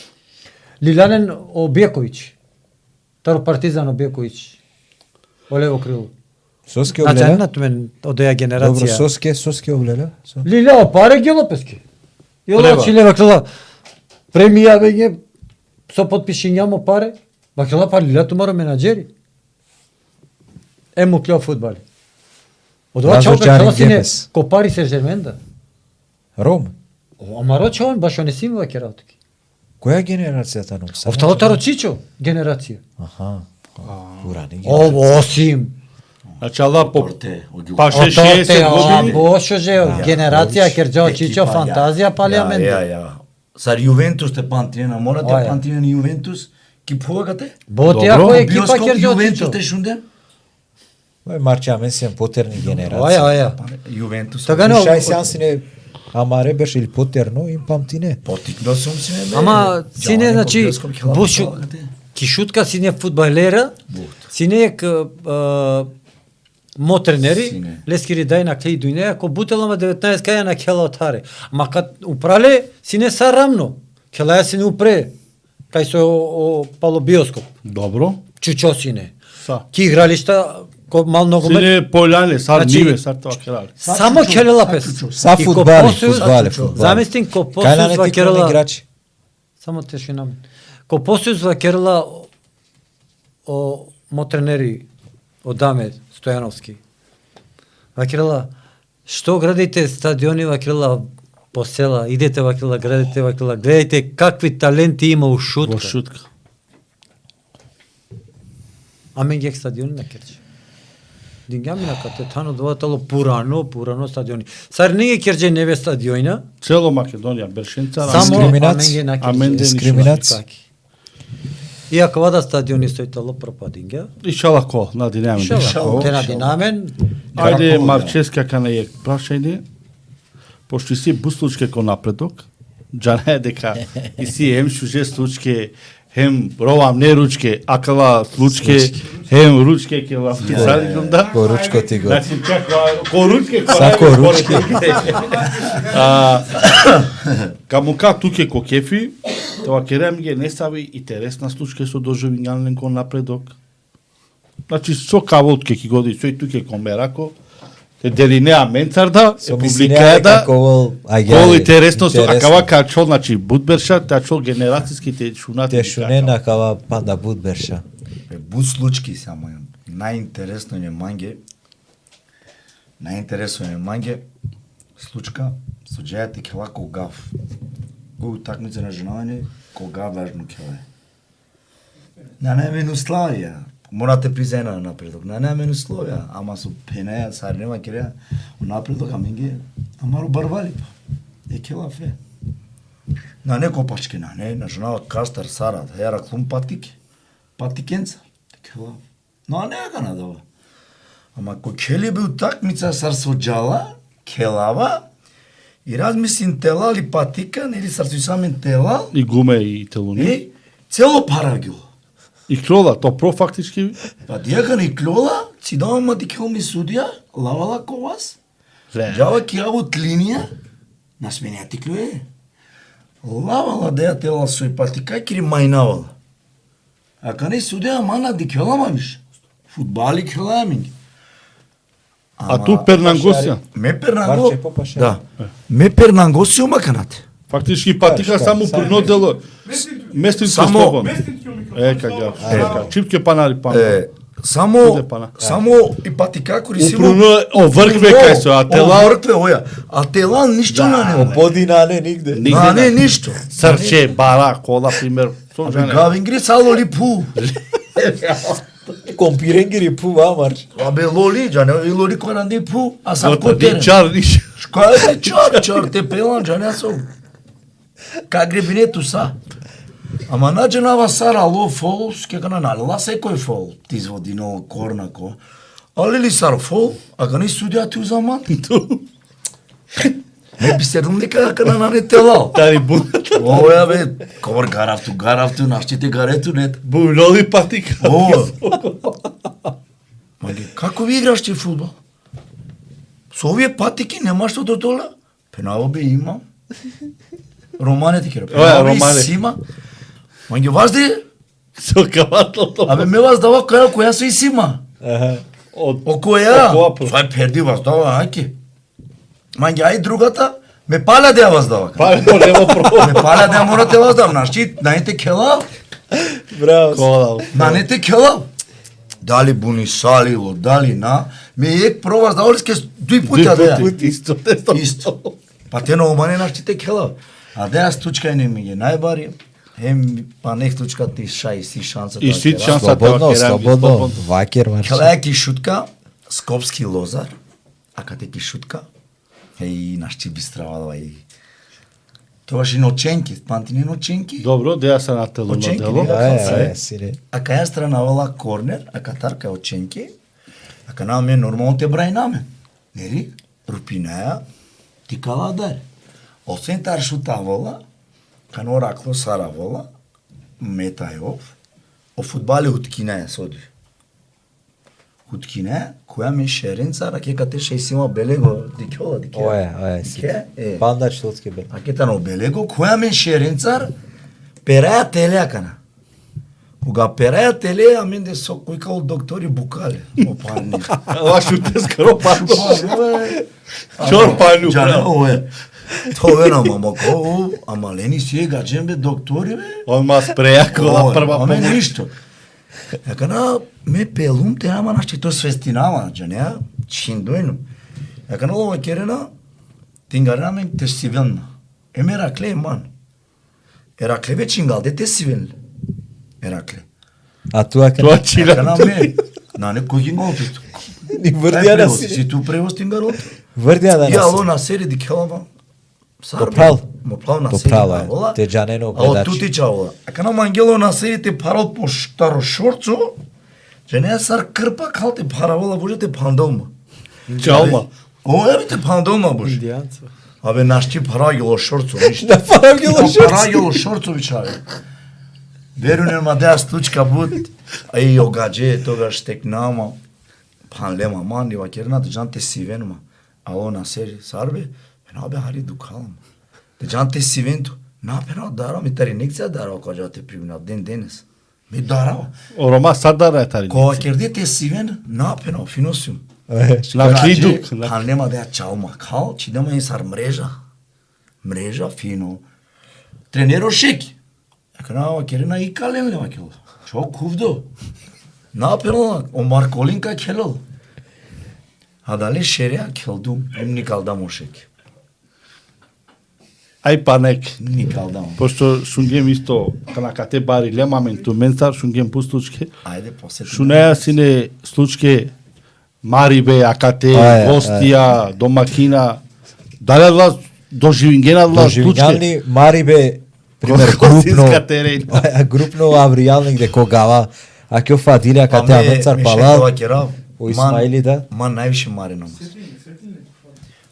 Лиланен Обековиќ, таро Партизан Обековиќ, олево крило. Соске Значи, облеля? на мен од ја Добро, генерација. Соске облеля? Лилео паре гелопески. Јола Треба. чилева крила. Премија веќе со подпишињамо паре. Бакела па Лилето мора менаџери. Му клео фудбали. Од ова чао Разочарен крила сине Гепес. ко Пари Сен-Жермен да. Ром, Ама рочаон баш не си ваќе работи. која генерацијата Ром? Овталото Чичо генерација. Аха. Урани ги. Осим. Значи ала по Торте. па 60 години. Бошо же генерација Керџао Чичо фантазија палиамент. Ја. Сар Јувентус те пантина, морате Оја. пантина ни Јувентус. Ки повагате? Ботија Добро. кој екипа Биоскоп Керџао Јувентус Чичо. те шунде? Ој Марча Месијан потерни генерација. Оја. Јувентус. Така не, Шај сеансине Амаре беше или потерно им памтине. Потикнал сум си не бе. Ама сине, значи, Бушу, ки шутка сине фудбалера, сине мотренери, Сине. лескири дај на клей дујне, ако бутелама 19 каја на кела отаре. Ама кад упрале, сине са рамно. Келаја сине упре, кај со пало биоскоп. Добро. Чучо сине. Са. Ки игралишта, мал ногомет. Сине пољане, сар Значи, ниве, сар тоа керали. Само Чучо, келела са пес. чучо. Са И ко фудбали, посујус- фудбали. Замислим ко Кај на посујус не керела. играчи? Само тишина. Ко посујус керела о мотренери одаме Стојановски. Вакрела, што градите стадиони вакрела по села, идете вакрела, градите вакрела, гледајте какви таленти има у шутка. Во шутка. Амен гек стадиони на Керчи. Дингами на катетано доватало пурано стадиони. Сар не ги Керчи неве стадиони, Цело Македонија, Бершенца, само Дискриминација. амен ге на Амен Керчи. де Дискриминација. И ако вада стадиони стојтало пропадинга, и шалако, на динамин. шала, те на динамен, Ајде, Како, Марческа кане е прашање, пошто си буслучке ко напредок, джана е дека и си ем шуже случке, хем ровам не ручке, акала случке, хем ручке ке ва писали да. Ко ручко ти го. Значи чаква, ко ручке, Сако ручке. Камука туке ко кефи, тоа керем ги не стави интересна случка со доживување кон напредок. Значи со каволтке ки годи сој туке кон Мерако, те делинеа менцарда, Со публикаја да, кол интересно со акава качол, значи Будберша, тачол генерацијските шунати. Те шунена кава пада Будберша. Буд случки само најинтересно е манге. Најинтересно е манге случка со джајате кела когав. Го такмица на женавање когав важно келе. На најмену Славија. Морате призена напредок. На најмену Славија, ама со пенеја сар нема кереја напредок, а менге амаро барвали па. Е кела фе. На неко пачке на женава кастар сарат, ера клум патик. Патикенца. Кела. Но не га надава. Ама ко келе бил такмица сар со джала, келава, и размислин телал и патика, нели сар со самен телал, И гуме и телуни. и цело парагил. И крола, то про фактички. Па дијака ни клола, си дава мати кел ми судија, лавала ко вас, джава ки аву линија, на сменија ти клюе. Лавала деја тела со и патика, кири мајнавала. А кане судија мана ди келама виш. Фудбали келаминги. А ту Пернангосија. Ме Пернанго, Парче попаше. да. Ме Пернангосија маканате. Фактички патика само прно дело. Местински Само- слободно. Каѓа. Чипке панари пана. Само Туде пана. само и патика користимо. Упруно овркве кај со, а тела- Овркве оја. А тела ништо на не. Подина не нигде. На не ништо. Срче, бара, кола, пример. Со Абе жена. гавингри сало ли пу. Компиренгири пува марч. Абе лоли, джане, и лоли коранди пу. А сам Ота котерен. ди чар ниш. Шкоја е чар, те пелан, джане со. Ка гребинету са. Ама наđe нава сара ло фол, ке кана налила секој фол. Ти изводи но корнако. Ali li sar fol, a ga ni sudija ti uzama? Ne bi se rumnika kana na ne telal. Тари бу. Ovo ja be, kovor garavtu, našćite garetu, ne. Бујлоли патика. Ovo. Мали, како ви играш ти фудбал? Со овие патики нема што до тола? Пенаво бе има. Романе ти кера. Пенаво Романе. бе сима. Манги вазде, Со каватлото. абе ме вас дава која со и сима. Од О која? О која? Тоа перди вас дава, ајке. Манги, ај другата, ме паля да ја вас дава. Па нема проблем. Ме паля да ја морате вас дам, нашти, најте кела, Браво. Кола. нанете кела. Дали буни салило, дали на, ме ек пробаш да ориске дуј пута да ја. Пути исто. Исто. Па те на омане наштите кела. А да ја стучкај не ми ги најбари, па нех стучка ти шај си шанса И да си ќе шанса Слободно, тоа слободно. Вакер марч. Кела е ки шутка, скопски лозар, а кате ки шутка, еј, нашти бистравала и... Тоа ши ноченки, памтини ноченки. Добро, деја се на тело на Оченки, дело. не? Ај, сире. А каја страна вала корнер, а катарка оченки, а кана ме нормално те брај наме. Нери? Рупинаја, ти кала дар. Освен тар шута вола, кано ракло сара вола, метајов, o фудбали Хуткина е соди. Хуткина, која ми шеренца, раке кате шејсима белего, дикјола, Ое, си. Панда штотски бе. Раке тано белего, која ми шеренцар, пераја телеакана. Кога пераја телеја, менде со којкал доктори букале. Опани. Ова шуте скоро пану. Чор пану. Ое. Това на мамако, ама лени си гаджен бе доктори бе. Он ма спреја кола прва Аме помош. ништо. Јакана ме пелум те ама нашти то свестинава, џанеа, чиндојно. Јакана ова керена, тингарена мен те сивилна. Еме ракле ман. Еракле бе чингалде те сивил. Еракле. А тоа Тоа ке чила. Јакана ме, на некој гинголтето. ни врдија да Си си. ту превоз тингарот? Врдија да Ја ало си. на сери ди келава. Попрал. Попрал на сери. Попрало е. вола. Те џанено А од гледачи. тути чавола. А кана мангело на серите парол по штаро шорцо, че не сар крпа калте паравола боже те пандолма. Чалма. О, е те пандолма боже. Индијанци. Абе нашти парагело шорцо, ништо. Да парагело шорцо. Парагело шорцо бичаве. Верунен ма деа стучка бут. Ај огадже тогаш текнама. Панлема манди вакерната жанте сивенма. А она сери сарбе, бе хари дукалам. Те жанте сивенто. Напена дара ми тари некција дара кога те примина ден денес. Ми дарава. Орома садара е тари. Кога керди те сивен, напена финосиум. На клидук. Панлема деа чалма кал, чи дема сар мрежа. Мрежа фино. Тренеро шеки. Акана керена и кален лева кел. Чо кувдо. Напена о Марколинка келол. А дали шерија келду, им никалдамо шеки. Ај па нек. Никалдамо. Пошто шунгем исто, кана кате бари лемамен ту менцар, шунгем пустучке. Ајде, посети. Шунеја сине случке Марибе, Акате, Ај, гостија, домакина. Дале лаз доживингена лаз случке. Доживињални Марибе пример Гостинска групно. терен. Групно авријални где когава. А ќе фадилја кате авенцар палал. O Ismaili da? Ман највише мари намаз.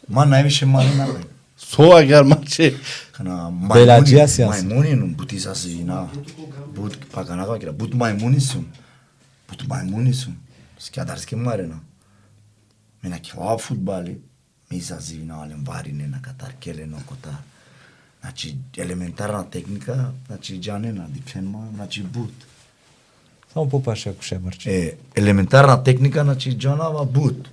Ман највише мари намаз. Соа гермаче. Кана Беладжија си јас. мајмуни нум бути са си на бут па кана кера бут мајмуни сум. Бут мајмуни сум. Скјадарски марена. Мена кила фудбали ми изазивна алем варине на катар келено кота. Значи елементарна техника, значи џанена дипленма, значи бут. Само попаше ако ше марче. Елементарна техника, значи џанава бут.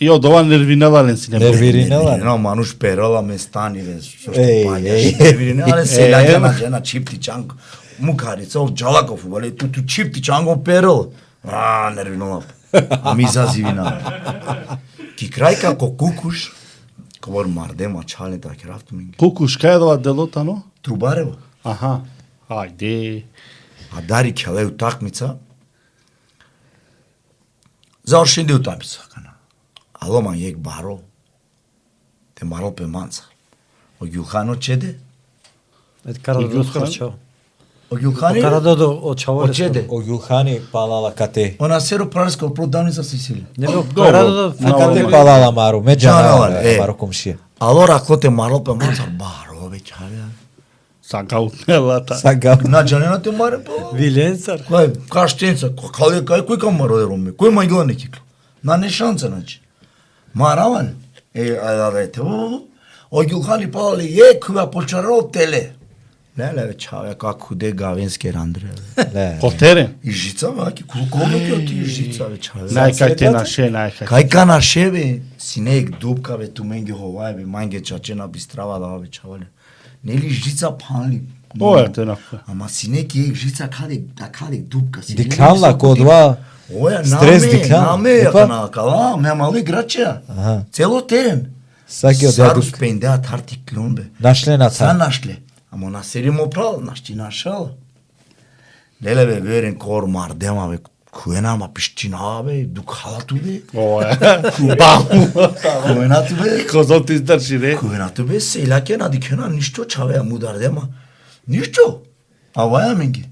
И од ова нервинелален си не Нерви- може. Виринела? No, мануш перала ме стани, ве, што Еј, паѓаш. еј. Виринела се лаѓа на жена чипти чанг. Мукарица, ов джалаков, вале, ту чипти чанго перал. Нервинала. А ми зазивина. Ки крај како кукуш, ковор мардема чални та крафту минги. Кукуш, кај дава делота, но? Трубарево. Аха. Ајде. А дари келе утакмица. Завршен де утакмица, кана. Ало ман јек баро. Те баро пе манца. О Јухано чеде. Ед кара да Јухан? досхачао. О Јухани. Кара да очавале. О чеде. О Јулхани палала кате. Она серо прарско продавница се сили. Не бе, Добро. кара да А кате Ама. палала Мару, ме Џанала, џана Мару комшија. Ало раклоте маро пе манца баро бе чавја. Сака утнелата. Сага. На џанена те маре по. Виленцар. Кој каштенца, кој кам маро дероме? Кој ма игла некикло? На не шанца значи. Мараван. Те. О Јухани палали која почаро теле. Леле чавја како де гавенски рандре. Не. Котерен. И жица ваки, колку ќе ти жица ве чавја. Најкај те наше, најкај. Кај кана шебе, синек дупка бе, ту менге ховај бе, манге чачена бистрава да бе чавале. Нели жица панли. Ова те нафе. Ама синек е жица каде дупка. Дикланла кодва. Оја, Стрес наме, диклан. наме, Епа. на кала, ме мали грачја. Аха. Цело терен. Саки од Сару јадук. спендеа тарти клон бе. Нашле на Са та. нашле. Ама на серимо прал, нашти нашал. Леле бе, верен кор мардема бе, куена пиштина бе, дукалату бе. Ова е. Бам. Куенату бе. Козот издржи, не? Куенату бе, селаке на дикена, ништо чавеа мудардема. Ништо. А ваја менги.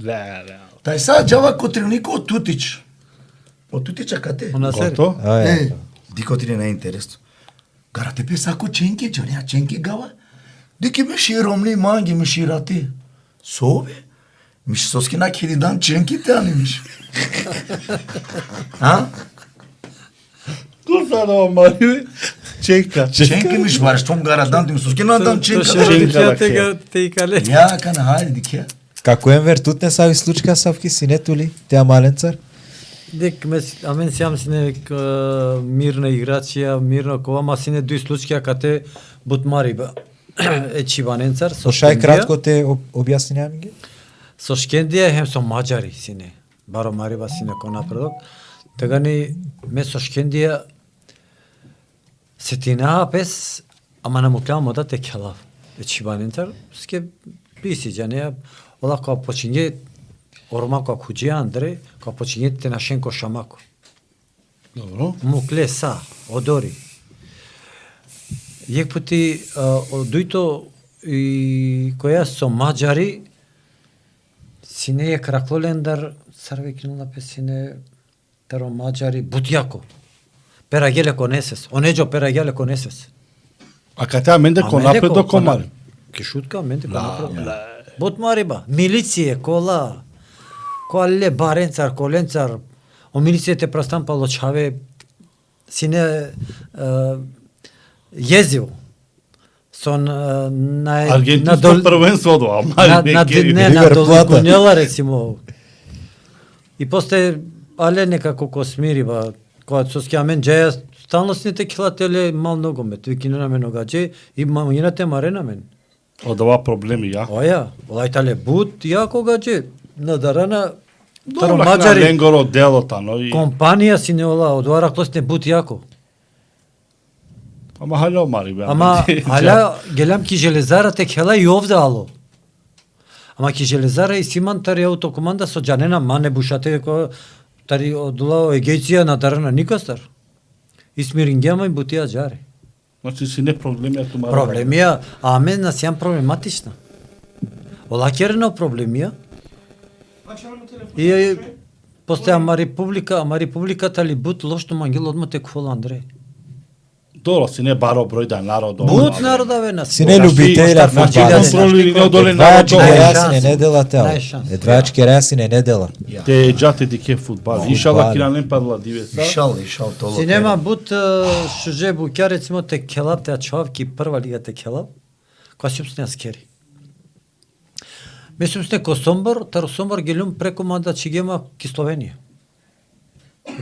Ле. Тај са џава котрилнико од Тутич. Од Тутича кате? Она се. Гото? Дикотри не е интересно. Гарате пе сако ченки, џонија ченки гава. Дики ме широмни манги ме ширати. Со бе. Миш соски на киди дам ченките, ани миш. А? Ко сада Мари? Ченка. Ченки миш бараш, том гара дам, ти ми соски на дам ченка. Те и кале. Ја, кане, хајде, дике. Како Енвер тут не сави случка Савки синето ли? Теа маленцар? Дек амен сам сине мирна играција, мирна кова, ма сине дуи случаја кате бутмари е чиваненцар со Ошај Шкендија. кратко те објаснија ми ги. Со Шкендија хем со маđари сине. Баро Мариба сине ко напредок. Тега ни ме со Шкендија се тинаа пес, ама намуклаа мода те келав. Е чиваненцар, ске биси џанеја, ола кога почиње Орма кога хуџија Андре, кога почиње Тенашенко Шамако. Добро. Мукле са, одори. Јек пати одуито и која со маđари сине е краклолендар сарве кинула песине таро маđари бутјако. Перагеле конесес. Онеџо перагеле конесес. А кај менде ко напредок ко Мари. Ке шутка менде ко напредок. Бутмариба, милиција, кола, коале баренцар, коленцар, о милицијете простан палочаве, сине језиво. Со на Аргентинско првенство до Мари. на долгонела рецимо. И после але некако ко смириба, кога со скјамен џеја стално сните килателе мал ногомет, вики на мен огаџе и мамината марена мен. Од ова проблеми ја. Оја, олајтале бут, ја когаџе надарана таро Добра маđари Ленгоро делота, но и компанија си не ола одвара клосне бут јако. Ама хало Мари бе. Ама аля гелам ки железара те хела и овде ало. Ама ки железара и Симан тари аутокоманда со џанена мане бушате ко тари одула егејција надарана никостар. И смирингјама и бутија џаре. Значи си не проблемија ту Мари. Проблемија, а мен на сјам проблематична. Ола керено проблемија. И после ама републиката ли бут лошто мангел одма те квола Андре. Доло си не баро број да народ. Бут народа ве на Си не љубители на Значи фудбал. контроли не одоле Едвајачки народ. реаси не недела теа. Најшанс. Едвајачки реаси не недела. Те џате дике фудбал. Иншалла кина не падла дивеца. Ишал, толо. Си нема бут шуже буќа рецимо те келап те човки прва лига те келап. Која си усне скери. Мислам сте ко Сомбор, таро Сомбор гелум преку манда чигема ки Словенија.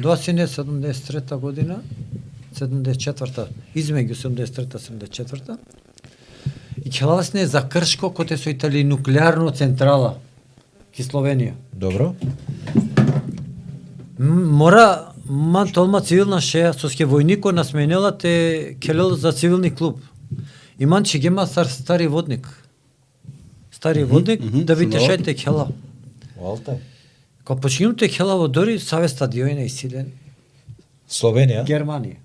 Од си не 73 година, 74-та, измеѓу 73-та 74-та. И келава сне за Кршко коте со Италија нуклеарно централа ки Словенија. Добро. Мора ман толма цивилна шеја со ске војнико насменела те келел за цивилни клуб. И ман чигема стари водник. Стари водник да ви тешајте хела. Алта. Кога починам те хела во дори Саве стадион е исилен. Словенија. Германија.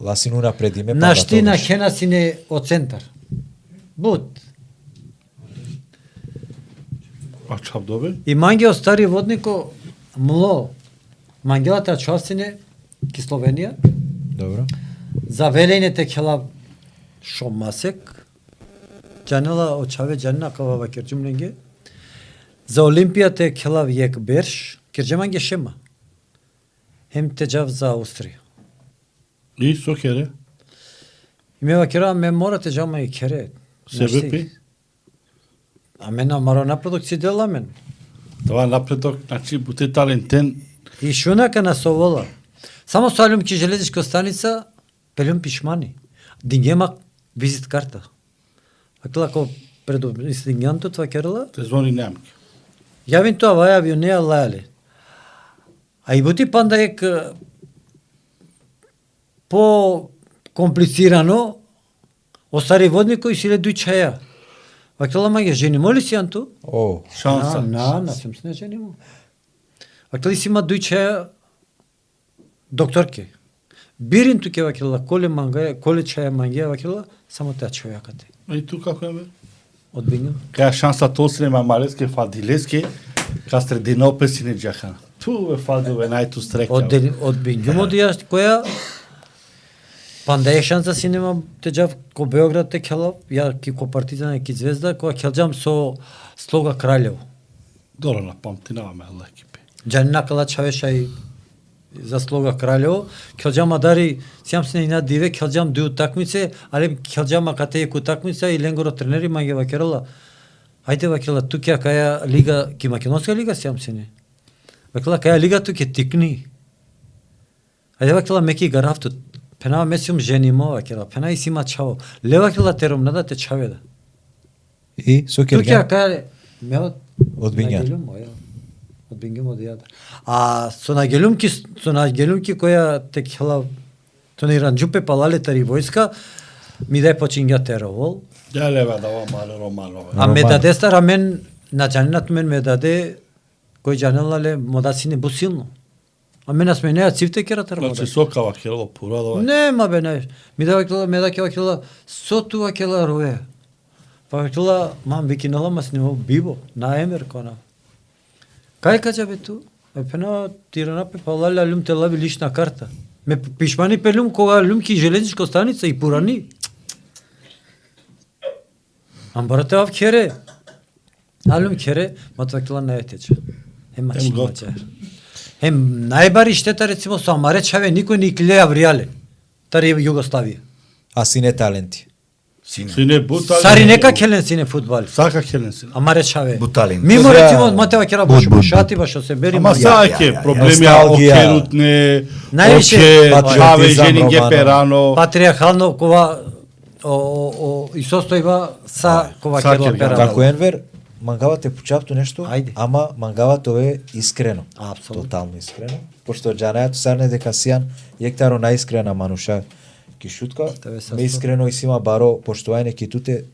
Ласину напред име Наштина хена сине од центар. Бут. А чап добе? И мангел стари воднико мло. Мангелата часине ки Словенија. Добро. За велејните хела шомасек. Џанела очаве џанна кава вакерџумненге. За Олимпијата хела јек берш, керџеманге шема. Хем теџав за Австрија. И со кере? И ме вакера ме морате џама и кере. Себепи? А мен маро напредок си дела мен. Това напредок, значи бути талентен. И шунака на совола. Само свалим ки железичка станица, пелем пишмани. Дингема визит карта. Акла ко предо истингјанто това керла. Те звони немки. Јавин тоа ваја авионеа лајале. А и бути панда ек по комплицирано остари водник кој силе дуј чаја. Вакела маге жени моли си Анту? О, Шанса. На сум се не женимо. Вакели си има дуј чаја докторке. Бирин туке вакела коле чаја манге вакела само теа човекате. И ту како е бе? Од Бингам. Каја шанса толсине мамалеске фадилеске, ка средино песине џахана. Ту е фадове најту стрека. Од Бингам од ја која панда е шанса си нема теџав ко Београд те келав, ја ки ко Партизан ки Звезда, која келџам со Слога Краљево. Добро напамтинаваме екипи. Джанина кала чавеша и заслуга кралево, келџама дари, сјам се на диве, келџам ду утакмице, али келџама кате еку утакмица и ленгоро тренери манге вакерала. Ајде вакела туке каја лига, ки македонска лига сјам се не. Вакела каја лига туке тикни. Ајде вакела меки гарафту. Пена месиум женимо вакела, пена и сима чаво. Лева кела тером нада те чаведа. И со Туке Керген каја меот од Бинјан. Од Бингем од јада. А со нагелумки која те кела тониран џупе палале тари војска ми дај почиња теровол. Ја лева да омале Романове. А ме Роман. даде стара мен на џанинат мен ме даде кој џанелале модасине бусилно. А мене сме неа цивте керата Значи работа. сокава кело пура да. Нема бе не. Ми дава кела ме даке кела со туа кела роe. Па кела мам викинала ма снимо биво на емер кона. Кај кажа бе ту? Е пена тирана пе палале лум те лави лична карта. Ме пишмани пе лум кога лумки железничка станица и пурани. Амбарате ав кере. Алум кере, матва кела не етече. Ема Ем чима готово. Ем најбари штета рецимо со Амаре Чаве никој не клеја вријале. Тари Југославија. а сине таленти. Сине бута. Сари нека келен сине фудбал. Сака келен сине. Амаре Чаве. Буталин. Мимо Сега- рецимо Матева Кера бушати башо се бери. Ама са- саќе ја, проблеми носталгија. окерутне. Највише Чаве, патриотизам, Женинге Романо. Перано. Патриархално кова и состојба са кова Са Керла Керган. Пера. Како Енвер, мангавате почапту нешто, Ајде. ама мангавато е искрено. Апсолутно. Тотално искрено. Пошто џанајато сарне дека сијан јектаро наискрена мануша ки шутка, Тебе се ме искрено и сима баро поштоање ки туте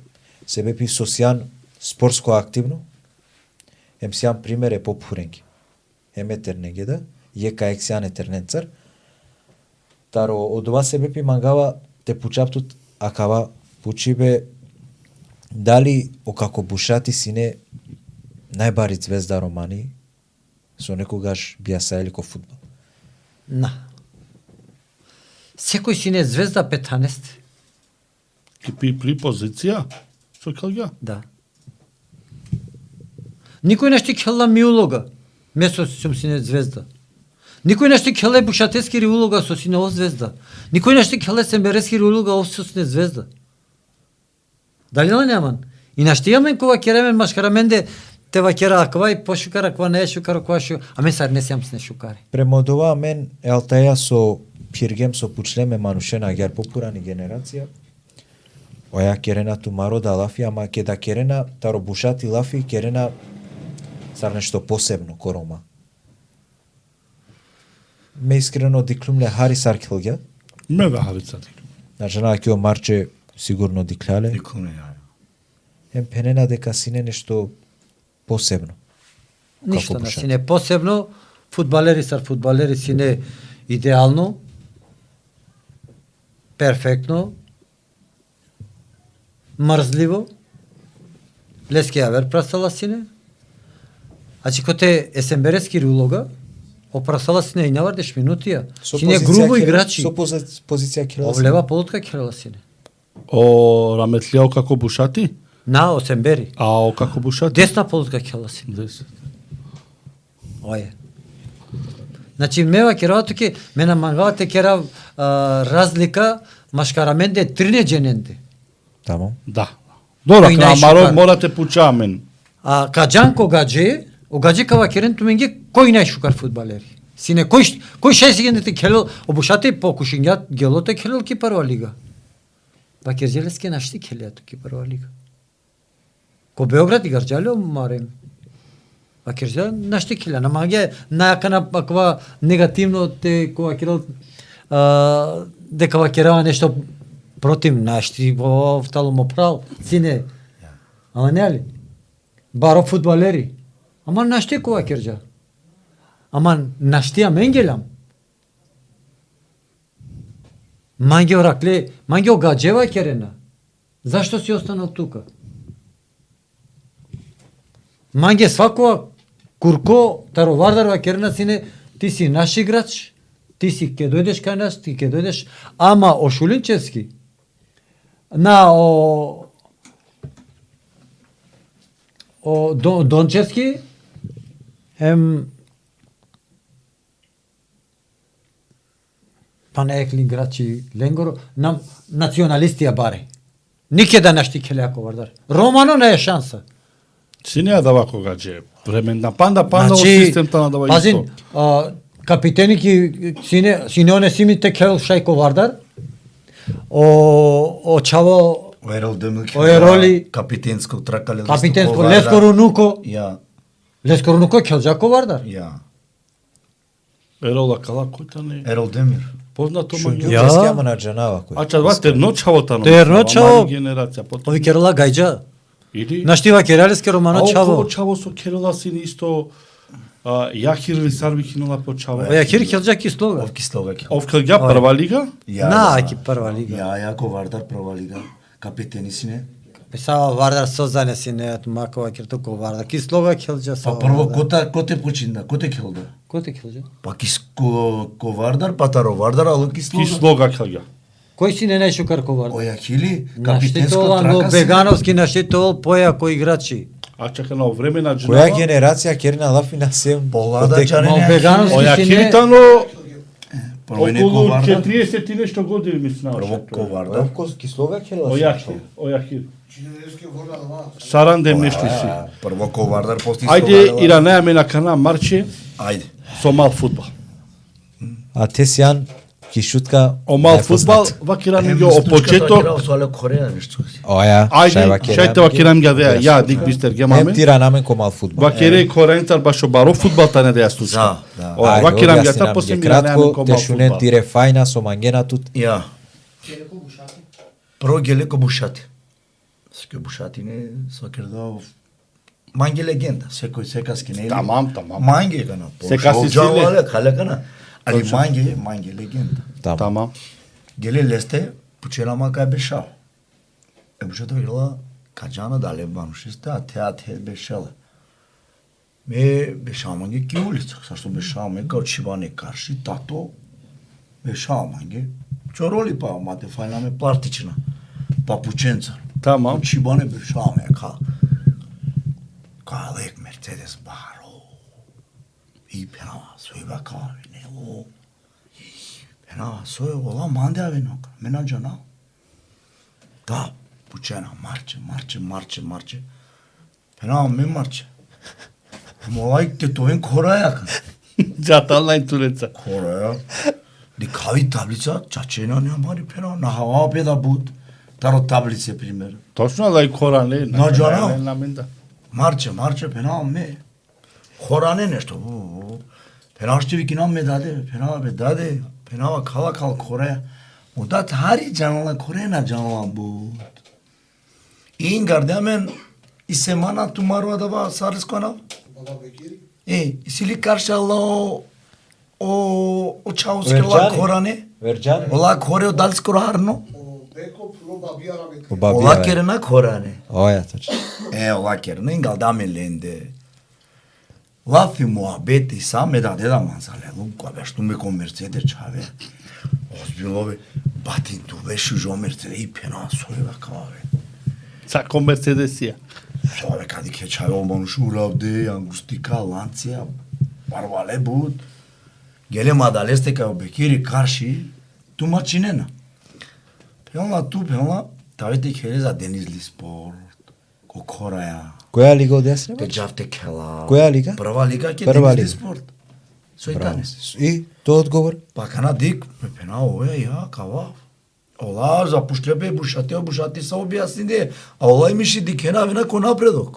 се бепи со сијан спортско активно. Ем сијан пример е попуренки. Ем е тернегеда, јека ексијан е терненцар. Таро од ова се бепи мангава те пучаптут акава пучибе дали окако бушати сине најбари звезда Романи со некогаш биа сајали ко фудбал. На. Секој си не звезда 15. И при позиција. Со келга. Да. Никој нешто келла ми улога. Место сум си не звезда. Никој нешто келе бушатески ри улога со си не о звезда. Никој нешто келе семберески ри улога о со си не звезда. Дали не неман? И нашти јамен кога керемен машкараменде те вакера аква и пошукара кога не е шукара кога шу. А мен сар не сјам с не шукари. Премодова мен елтаја со пиргем со пучлеме манушена гер попурани генерација. Оја керена тумаро да лафи, ама ке да керена таро бушати лафи керена сар нешто посебно ко Рома. Ме искрено диклумле Хари Саркелге, Мега харицати. на жена кио марче сигурно диклале. Никој не ја. Ем пенена дека сине нешто посебно. Ништо на бушати. сине посебно, фудбалери сине идеално, перфектно, мрзливо, лески јавер прастала сине, а че коте есемберески улога, опрастала сине и навардеш минутија, Со сине позиција грубо Кирил- играчи, Со позиција Кирила. овлева полутка керала сине, О Раметлијао како бушати? на осембери, А о како бушати? десна полутка керала сине. 10. Ое. Значи мева керава туке, мена мангавате кера разлика машкараменде тринеџененде. Тамо. Да. Добро, Кој на најшукар? Маро морате пучамен. А каџанко гадже, огаđe кава керен туменге кој најшукар фудбалери. Сине кој 6 гендете келел обушате по кушињат гелоте келел ки прва лига. Бакерџелеске нашти келеа туки прва лига. Ко Београд и Гарџале марем. Бакерџеле нашти келеа, на маге најакана аква негативно те кога керел дека вакерава нешто против нашти во вталомо прал. Сине. Ама не али? Баро фудбалери. Ама нашти кога керџа. Ама наштија менгелам. Манге оракле, манге огаđева керена. Зашто си останал тука? Манге свакова курко таровардарва керена сине, ти си наш играч, ти си ке дојдеш кај нас, ти ке дојдеш, ама о Шулинчевски, на о Дончевски, па не екли играчи Ленгоро, нам националистија баре. Никеда нешти келјако вардар. Романо не е шанса. Синеја дава кога че временна панда во системта на дава пазин, исто. Капитеники синеоне симите кел Шајко Вардар. О Чаво Ерол Демил Ероли капитенско тракале. Капитенско Лескоро Нуко. Ја. Лескоро Нуко кел Жако Вардар. Ја. Ерола кала којта не. Ерол Демир. Познато Ја. маѓо. Јунгескија манаџанава кој. А чад Терночаво тано. Терночаво. Генерација потоа. Ови Керола Гајџа. Или Наштива Кералиске Романо Чаво. Чаво со Керола син исто Јахир или Сарви кинула по Чаво. Јахир Келџа Кислога. Овки слогаки. Овка ја прва лига? На, аки прва лига. Јако Вардар прва лига. Капитени сине. Писава Вардар созане си не макова киртоко Вардар. Кислога Келџа Па са. прво коте починда, коте келда. Кој те Келџа? Па ко Вардар, Патаро Вардар, ало кислога. Кислога каѓа. Кој си не најшо Карко Вардар? Ојахили, капитенско Наштитувал го трака си. Бегановски наштитувал појако играчи. А чека на време на Која Дженова. генерација керна лафина сем? Полада Ма чарене. Бегановски си Ојахили не. тано Прво не ко околу Вардар. 40 и нешто години мислам. Прво ко Вардар. Овко кислога керла. Ојахил. Сарандем нешто си. Прво ко Вардар, после Ајде ира неаме на кана Марче Ајде. со мал фудбал. А Тесјан кишутка. О мал фудбал, вакира ми го о почеток. Со Алек Кореја нешто си. Оја, Ајде, шајте вакира ми ја ја дик бистер Ем гемаме. тира намен ко мал фудбал. Вакире корентар башо баро фудбалта не да ја слуша. Да. О, вакира ми ја та после ми неаме кратко, ко мал тешунен фудбал. тире фајна со мангенатут. Ја. Прво геле ко Бушати. Ске Бушати не сокердо Манге легенда, секој секаски не е. Тамам. Манге гана. Секаси силе. Хале гана. Али манге легенда. Тамам. Геле лесте, пучерама кај бешал. Бушата вела каджана дале банушисте, а театер бешала. Ме бешал манге ки улица, сашто бешал ме као чибане карши, тато бешал манге. Чороли па мате фајна ме партична. Па пученца. Тамам. Чибане бешал ме ка лек Мерцедес баро. И пенава сојба кави него. Пенава сој ола манде авено, менаџана. Да, пучена марче. Пенава ме марче. Молај тетовен кораја. Джата онлайн туреца. Кораја. Ди кави таблица, чачена не амари пенава на хава педа буд. Таро таблице пример. Точно лај коране. На джана. На менда. Марче, пенава ме. Хоране нешто. Пенава ще ви кинам ме даде, пенава кала кореја. Удат хари джанала корена джанала буд. Ингардемен и семана тумарва дава сарискона. Сили каршало о чаускела коране. Верџани. Ола коре дали скоро харно. Ола Ола керена коране. Оја, точно. Ола керена ингалдаме ленде. Лафи муабети саме да деда мансале, лука беш туме кон Мерцедес чаве. Озбилове, батин ту беше жо Мерцедес и пена сојва каве. Сако Мерцедесија. Сојве кади ке чаве омануш уравде, ангустика, ланција, барвале буд. Геле мадалесте кај обекири карши, ту мачинена. Пелна, тавете хеле за Денизли спорт, ко кораја. Која лига одјасне? Те джавте кела. Која лига? Прва лига ќе Прва Денизли лига. спорт. Сојтанес. И тој одговор? Па кана дик, пена ове, ја, кава. Ола, запуштепе, бушати са објасниде, а ола имиши дикена вина ко напредок.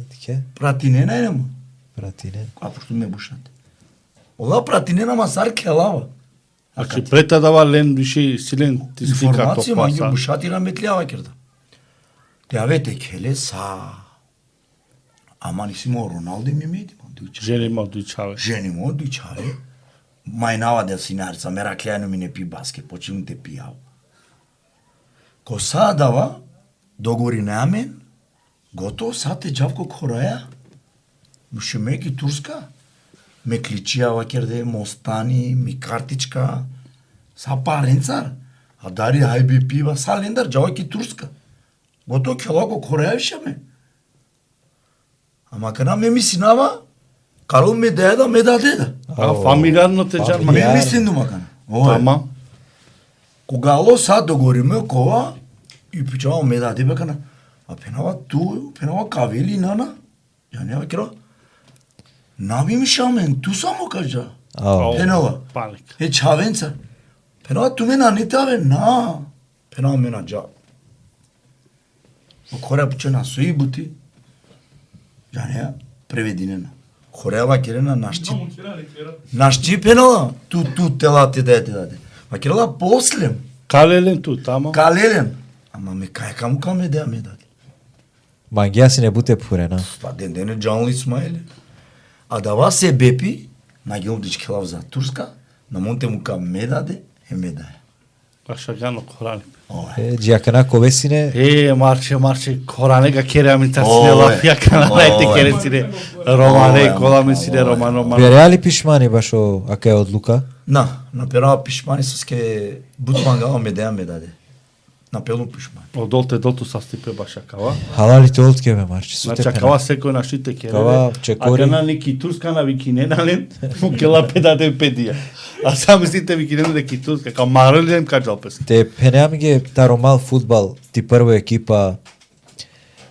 Дике? Пратинена е нема. Пратине. А пошто ме бушати. Ола пратинена масар келава. Значи прета дава лен више силен тистика Информација, то маѓу паса. бушати раметљава керда. Тјавете келе са. Ама нисимо Роналдо ми меди, дујча. Жени ма дујчаве. Жени му дујчаве. Мајнава делсинарца, мераклјајно ми не пи баскет, почему те пијав. Ко садава, догори намен, готово, сад те джавко кораја, муше меки турска, ме кличијава керде, мостани, ми картичка, са паренцар, а дари хајби пива, са лендар, джавајки турска. Готово келако кораја више ме. Ама кана ме ми синава, Каро ме даде да. Фамилиарно те джарма. Ме мислим думакана. Тама. Кога ало сад договориме кова и пичава ме даде бекана. А пенава ту, пенава кавели нана. Ја нева керо. Наби ми шамен, ту само кажа. Пенава. Паник. Чавенца. Пенава ту ме на не таве, на. Пенава ме на джа. Кора пуче на суи бути. Ја неа превединена. Кореава керена нашти. Нашти пенала. Ту тела ти даде. Ма керела послем. Калелен ту, тама. Калелен. Ама ме кај каму ме даде. Мангија си не буте пурена. Па дене Джанли Исмаиле. А дава се бепи, на гелдич келав за Турска, на монте му ка ме даде, ме даде. Ашагано Корани. Джиакана ковесине. Марче, Коране га кере амитасине лафија каналајте кересине. Романе, коламесине, Романо. Береали пишмани башо ака е одлука? На перава пишмани соске бутмангава ме даде. На пелу пишмани. Одолте доту састипе башакава. Халалите олтке бе марче. Значи кава секој на шите кере. Кава чекори. А на ники турска на викиненален, му кела педаде педија. А сами сите викиненален неки турска, као марелем каджалпес. Те пенеамге таромал фудбал, ти прва екипа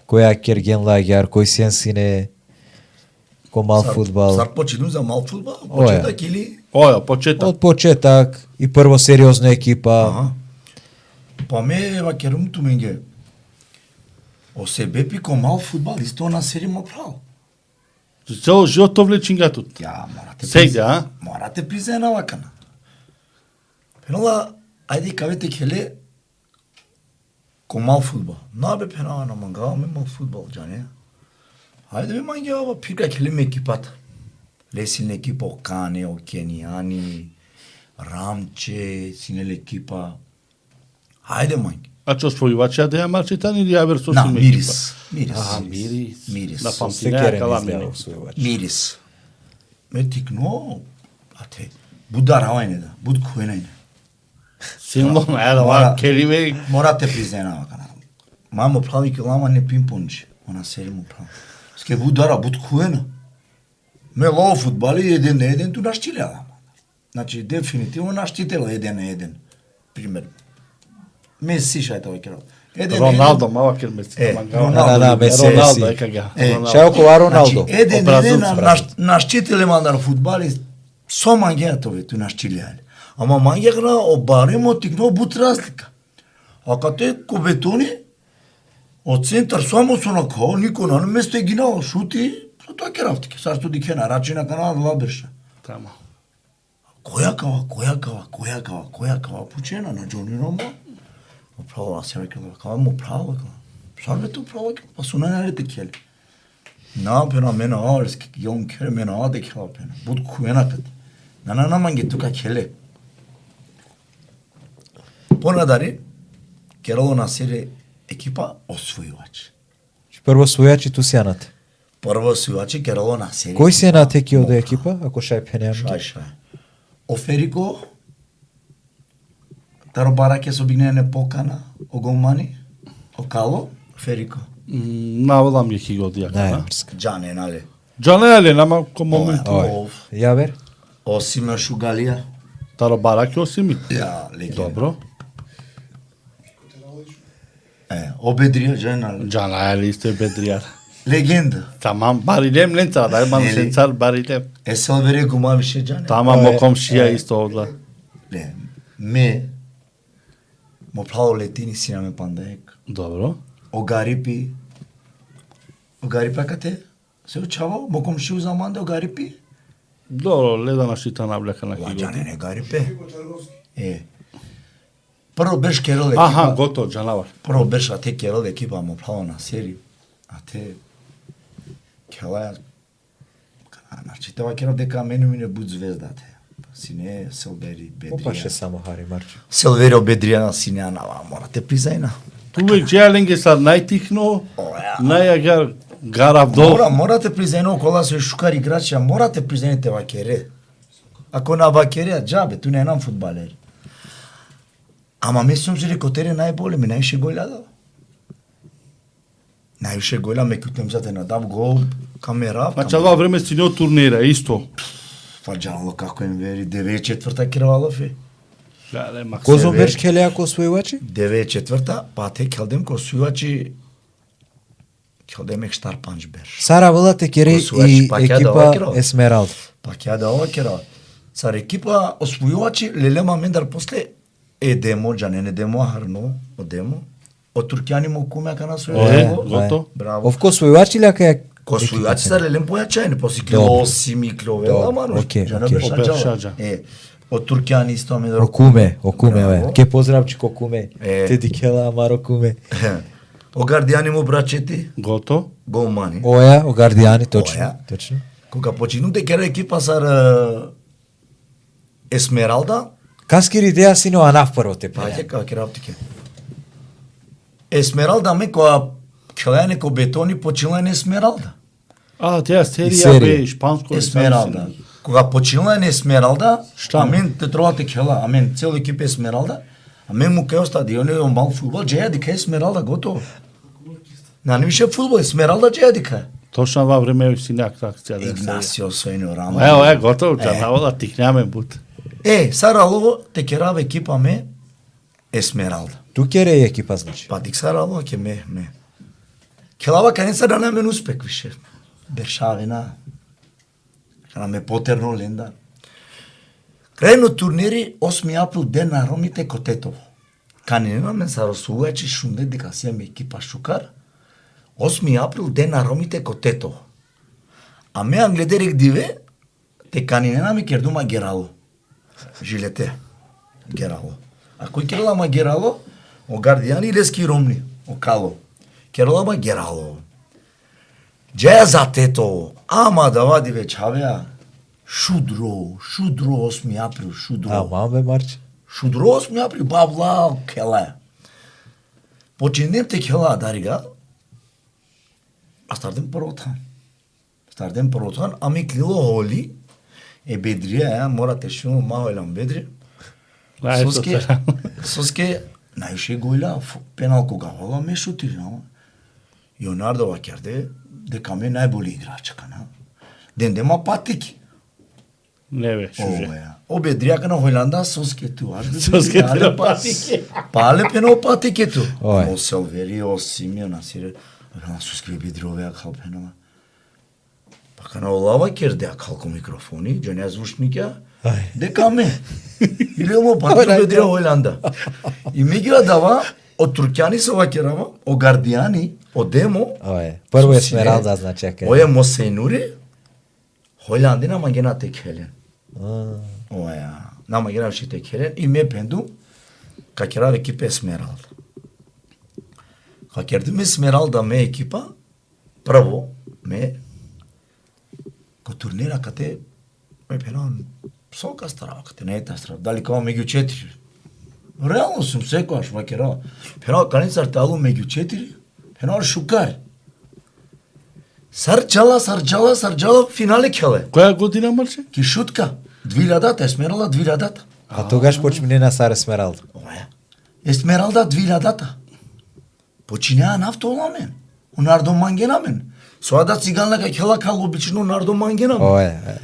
која керген лагер, кој сенсине ко мал фудбал. Сар почину за мал фудбал? Почетак или? Почетак. Од почетак и прво сериозна екипа. Па ме вакерум туменге. Осе бепи ко мал фудбал, исто на сери мо прав. Цело живот то влечинга тут. Ја, морате Сега, морате призена вакана. Пенала, ајде кавете келе ко мал фудбал. Набе пенала на мангава ме мал фудбал, джане. Ајде бе мангава пирка келе ме екипата. Лесилна екипа, Окане, Окенијани, Рамче, синеле екипа. Ајде манги. а че освојувача да ја марчитан или ја версо На, си мирис. Мирис. На Секерен памтина каламени. излева освојувач. Мирис. Ме тикно, ате, будар авајне да, буд којнајне. Силно, ела, келиве. Морате признена вакана. Мамо прави килама не пимпонче, она сери му прави. Ске будара, буд којна. Ме лово фудбали еден на еден ту наштилела. Значи, дефинитивно наштитела еден на еден. Пример. Меси шајте овој керал. Роналдо, мава кер Меси. Роналдо, Меси. Роналдо, ека га. Шао кова Роналдо. Значи, еден Бразилци, наштителе мандар фудбали со мангеатове ту наштилеале. Ама мангеатна обаримо тикно бут разлика. А кате ко бетони, од центар само со на као, никој на место е гинал, шути, тоа ке рафтике, сашто ди кена, рачи на канал Лаберша. Тама. Која кава, пучена на Джони Рома. Управо, аз ја рекам, кава му право, сарбето управо, па су најналите кели. Напена мена арски, јон кере мена аде кела пена, буд куенакат. На манге тука келе. Понадари, керало на сери екипа освојувач. Прво освојачи ту сејанате. Прво освојачи керало на сери. Кој сејанате ки од екипа, ако шај пенеамге? Шај. Оферико, Таробараке со бигнене покана, Огомани, Окало, Оферико. Наволам ги хиго дијака. Најмрска. Джане, нали? Джане нама ко момент. Јавер? Осима Шугалија. Таробараке осими. Ја, легенда. Добро. Обедрија Джане. Джане сте бедријар. Легенда. Тамам барилем ленцар, дај ман ленцар барилем. Селвере Гумавише Джане. Тамам мо комшија исто овда. Не, ме мо право летини синаме пандаек. Добро. Огарипи кате? Се учава? Мо комшиу за манде Огарипи? Добро, леда на шита навлека на Ла хиго. Джане не Гарипе. Прво беше керал екипа. Аха, готово, Джанавар. Прво беше а те керал екипа мо право на сери. А те кела значи това керал дека мене ми не буд звездате. Сине Селвери Опаше Бедрија. само Хари Марче. Селвери Бедрија синјана, морате призајна. Увек джеаленге сад најтихно, најагар гарав дол. Морате призајно кола се шукар играчи, морате призајните вакере. Ако на вакере џабе, ту не нам фудбалери. Ама мислам че рекотере најболе, ми најше гољада. Највише гола меѓутоа зате надав гол камера. Значи ова време си не од турнира исто. Па џало како им вери 9-4 Кировалов е. Да, Макс. Козомберш келеа ко освојувачи? 9-4 па те келдем ко освојувачи келдем екстар панчберш. Сара вълате кере Освојувачи, и па ќе да екипа овакеро. Есмералда. Па ќе да ова кера. Сар екипа освојувачи лелема мендар после Едемо, Джанене Демо Харно, Одемо. Од туркјани му кумеа на Ое, свој. гото. Браво. Овко освојувачи лека е Ко освојувачи са лелем појачајни, после Добро. клоси ми клове, Добро, ама но окей, Джана окей. Бершаджа. Бершаджа. Од туркјани исто мендар. Окуме, бе. Браво. Ке поздравчи Кокуме. Е. Те дикела Амаро Куме. О гардијани му брачети, Гото. голмани. Оја, о Гардијани, точно. Оја. Точно. Кога почину да кера екипа сар Есмералда, Каскир идеја сино анав прво те па па. ќе како кера оптике. Есмералда ме која келене ко бетони почила на Есмералда. А, таа серија серија. бе шпанско. Есмералда. Кога почила на Есмералда, Шта? амен те треба те кела, амен цел екип Есмералда, амен му кај стадионе е мал фудбал, джеја дика Есмералда готово. На више фудбал Есмералда джеја дика. Точно ова време си неак акција да се. Игнасио Сојно Рамо. Ево, готово, чанава да тикнеме бут. Сарало те керава екипа ме Есмералда. Ту кере и екипа значи. Па дик Сарало ќе ме. Келава канеца да намен успех више. Бершавина. Кана ме потерно ленда. Крајно турнири 8 април ден на Ромите ко Тетово. Канина ме саросувачи шунде дека си ме екипа Шукар. 8 април ден на Ромите ко Тетово. А ме англедерик диве те канина ми кердума Герало. Жилете. Герало. А кој керала ма Герало? О Гардијани и Лески Ромни. О Кало. Керала ма Герало. Джеја за Тетово. Ама да вади веќе авеа. Шудро 8 април, Шудро. А, мам бе Марче. Шудро 8 април, бабла, кела. Починем те кела, дарига. А стардем првотан, ами клило холи, бедрија, морате шумо, мао елам бедри. Соске, најше гојла, пенал кога вола ме шути, ама. Јонардо Вакерде, дека ме најболи играч, кана. Дендема патики. Не бе, шуже. Обе дријака на Хојланда, Соске ту. Соске ту патики. Пале пено патики ту. Ой. Мосел вери, Симеона, сире. Соске бедри овеа калпенова. Па кана олава кердеа калко микрофони, джаня звучникја, дека ме. Или омо патики бедри Хојланда. И ми ги дава, од туркјани се вакерама, о Гардијани, о Демо. Прво Есмералда значи ака. Оје Мосенури, Хојландина магена те келен. Оја, на магена те келен и ме пенду, ка керав екипа Есмералда. Ка кердим Есмералда ме екипа, прво ме, ко турнира кате, ме пенан, сока страва, кате не е та страва, дали као меѓу 4. Реално сум секојаш вакера. Пенал каницар талу меѓу 4, пенал Шукар. Сарджала, финале келе. Која година Марче? Ки шутка. 2000-та, Есмералда 2000-та. А тогаш почмине на Сар Есмералда. Оја. Есмералда 2000-та. Починеа нафтоламен. Унардо мангенамен. Соада циганлека кела кал обично Унардо мангенамен. Оја.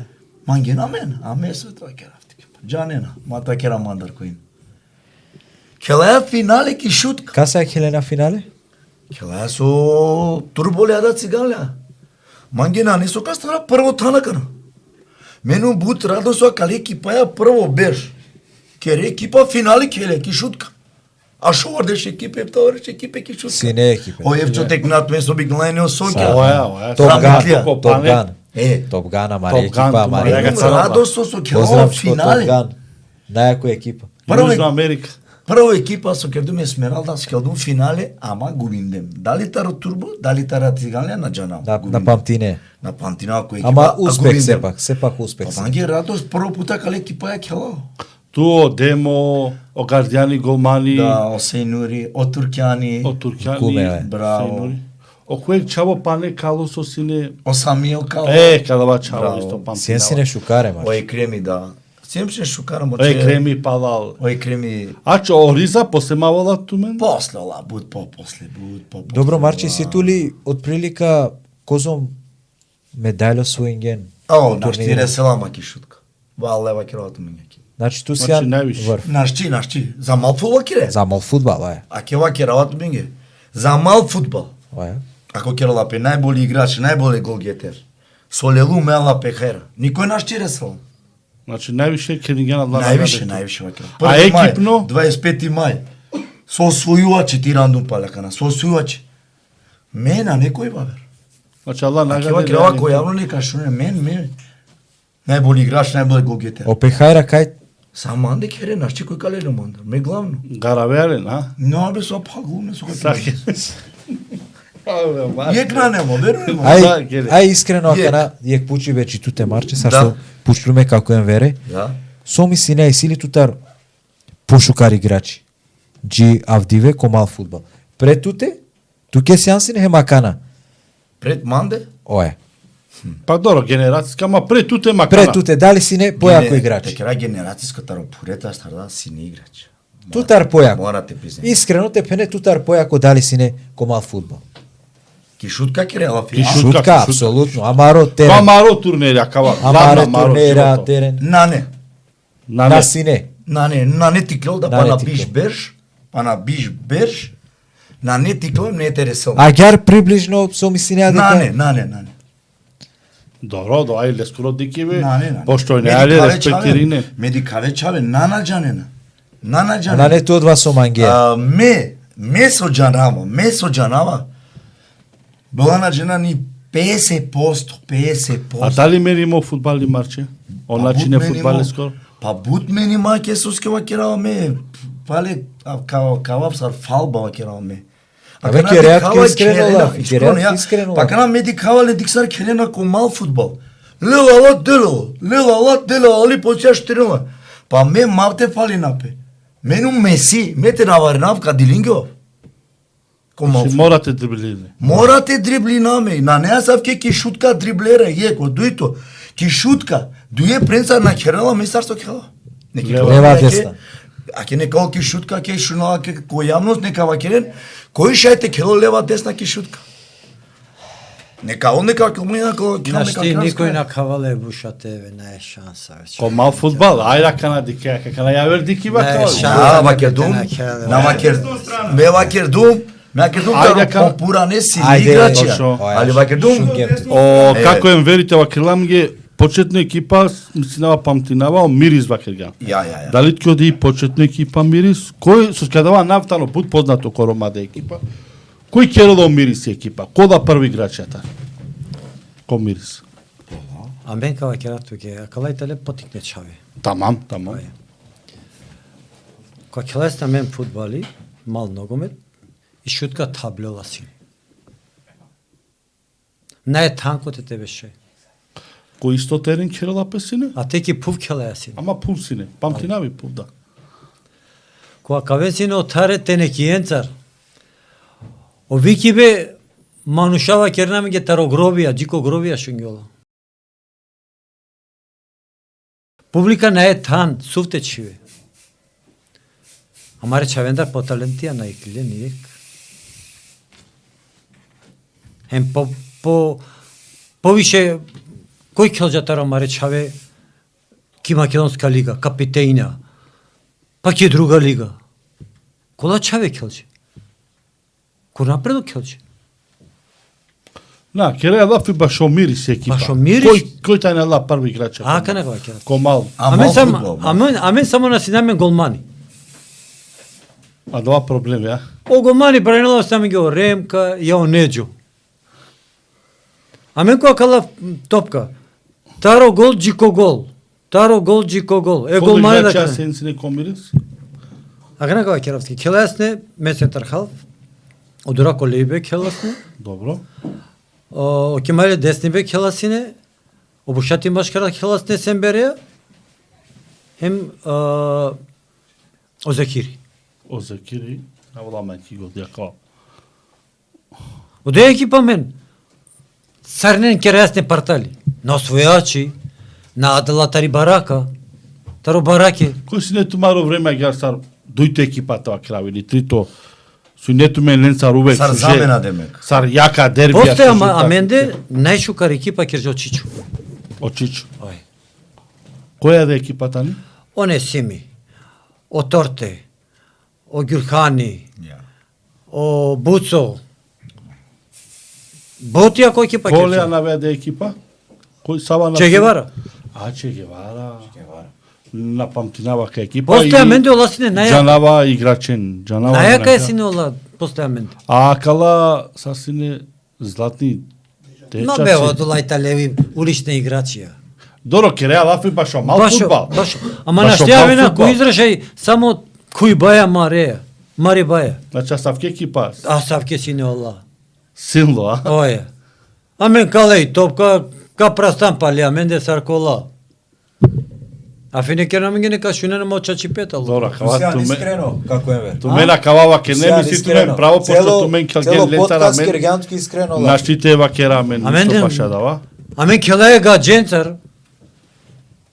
Мангенамен, а ме се тоа керавтик. Джанена, мата кера мандар коин. Келеа финале ки шутка. Каса е келе на финале? Келеа со турболеа циганлеа. Мангена не со кастара прво танакана. Мену бут радосо кале екипа ја прво беш. Кере екипа финале келе ки шутка. А шо ордеш екипе, товариш екипе ки шутка. Сине екипе. Ојевчо текнат ме со биглајне осоќа. Оја. Топ Ган, Амари Топ Ган, екипа, Амари Топ Ган. екипа. Радосо со кело Поздравчко финале. Топ Ган. Најако екипа. Јужна Америка. Прво екипа со кердум Есмералда, со кердум финале, ама губиндем. Дали таро турбо, дали тара циганле на джанал. На памтине. На памтина кој екипа. Ама успех сепак успех. Па ги радост прво пута кале екипа ја кело. Туо, Демо, о Гардијани, голмани. Да, о Сејнури, о Туркјани, О Туркјани. Куме, браво. Сејнури. О кој чаво пане Калос осине. о Самиел Кало. Кадава чаво Браво. исто памти. Сенсине Шукаре, О Марче. Екреми, да. Семше шукарам Ој креми палал. Ој креми. Ачо ориза посемавала тумен? После ола, буд после. Добро, Марчи, си тули отприлика козом медајло својнген? О, нашти реселама ки шутка. Вал лева кировато минјаки. Значи ту си Значи највише. врв. Нашти. За мал фудбал кире. За мал фудбал, А кева кировато минге. За мал фудбал. Ако кирала пе најболи играч, најболи голгетер. Солелу мела пехера. Никој нашти реселам. Значи највише Кенигена два Највише вакера. А екипно? 25 мај. Со освојувачи ти рандум палакана, со освојувачи. Мена некој бавер. Значи Аллах Кева нагаде. кирава кој јавно не каже мен. Најболи играч, најболи голгетер. Опехајра кај Само анде кере нашти кој калеле манда. Ме главно. Гараверен, а? Но бе со паглуме со Саке. кој. Јекна нема, верувам. Ај искрено акана јек пучи вече туте Марче, сашто пучлуме како ен вере. Да. Соми си не сили тутар пошукар играчи. Джи авдиве комал фудбал. Пред туте, туке сеанси не макана. Пред манде? Ое. Па добро, генерацијска, ма пред туте макана. Пред туте дали си не појако играч. Текера генерацијската ропурета старда си не играч. Тутар појако. Морате признати. Искрено те пене тутар појако дали си не комал фудбал. Ки шутка кирела Ки фи. шутка, Шутка, апсолутно. Амаро терен. Па маро турнери, акава. Амаро турнера терен. Нане. На сине. Нане ти клел да Нане па на ти биш клел. берж, па на биш берж. Нане ти клел не те ресел. А гар приближно соми си не Нане. Добро, ајде скоро дикиве. Нане. Пошто не ајде респектирине. Медикаве чаве нана джанена. Нана На джанена. не тоа два со манге. Ме со джанава. Била на жена ни 50%. А дали меримо фудбали Марче? Оначи не фудбале скоро? Па бут мени маке сускева керава ме. Пале кавав сар фалба керава ме. Абе, кереат искрено. Па кана медикава ле диксар керена ко мал фудбал. Лела дело, али почеш трена. Па ме мавте фали напе. Мену Меси, мете наварнав кадилингов. Морате дриблине. Морате дриблина ме. На неа савке ки шутка дриблера јеко дуито. Ки шутка дуе пренца на керала месарство кела. Лева десна. А ке некао ки шутка ке шунала ке кој јавност нека вакерен, кој шајте кело лева десна ки шутка. Нека Нашти никој на кавале бушатеве, не е шанса веќе. Ко мал фудбал, ајде кана дикеа, кана јавер дикива Не, као. ша- На вакердум, ме вакердум, Ајде, да пура не си Ајде, играчи. точно. Али вакердум, О, како им верите вакерламге, почетна екипа, мислинава памтинава, мирис вакерга. ја. Дали ќе оди почетна екипа мирис? Кој со скадава нафтано буд познато коромаде екипа? Кој керело мирис екипа? Кој да први играчата? Кој мирис? А мен кава ќе туке, а калајте ле потикне чави. Тамам. Кога ќе лесна мен фудбали, мал ногомет, и шутка таблела си. Не танкоте те беше. Кој исто терен керела песине? А те ки пув келеја си. Ама пулсине, памтинави пул, да. Кога кавесине отаре те неки енцар. Овики бе манушава кернами ге тарогробија, джико гробија шунгјола. Публика не е тан, суфте чиве. Амаре чавендар по талентија на икле ниек. Хем повише кој келџатар маре чаве ки македонска лига, капитејна, па ки друга лига. Кола чаве келџи? Кој напредо келџи? На, керела фи башо мирис екипа. Башо мирис? Кој тај нела први играч? А, кане го вакера? Комал. Амен само насинаме голмани. А два проблеми, а? О голмани бранила сами ги Ремка, јао Неđо. Амен која кала топка. Таро гол, джико гол. Таро гол, джико гол. Е голмани да кане. кане. Сенсине комирис? А кане го вакеравски? Келесне, месентар халф. Одурако лейбе келесне. Добро. Окемале десни бе келасине. Обушати машкара келасне сен береја. Хем Озакири. Озакири, навола ки го дјакава. Оде екипа мен. Сарнен кересне партали. На освојачи, на Аделатари Барака. таро бараке. Кој си нету маро време ја сар дојте екипата ва крави или трито су нету мен ленцар увек Сар замена демек. сар јака дербија. Постоја аменде најшукар екипа ќе Чичу. Очичу. Ој. Која да екипата ни? Оне Сими, о Торте, о Ѓурхани, Ја. о Буцо. Ботија кој екипа ќе Кој ја наведе екипа? Кој Сава на Че Гевара. Че Гевара. На памтинава ка екипа. Постоја и аменде оласине најака. Джанава играчен. Джанава. Најака е сине ола постоја аменде. А кала сасине златни Но бе одола италеви улични играчија. Доро кереа лафи баш мал фудбал. Баш. Ама Баш наштјавена мал фудбал. кој изражај само кој баја мареја. Мари баја. Значи Савке екипа. А Савке сине ола. Силно, а? Оја. Амен калеј топка ка прастан пали аменде саркола. А фине ке намиге нека шуне на мочачи петал. Добро, кава Сеан ту ме. искрено, како е вер? Ту мене кавава ке не мисли ту мен право пошто ту мен кал ген летара подкаст мен. кергјантки искрено. Наштите ева кера мен. Амен Ништо ден- паша дава. Амен келеј га дженцар.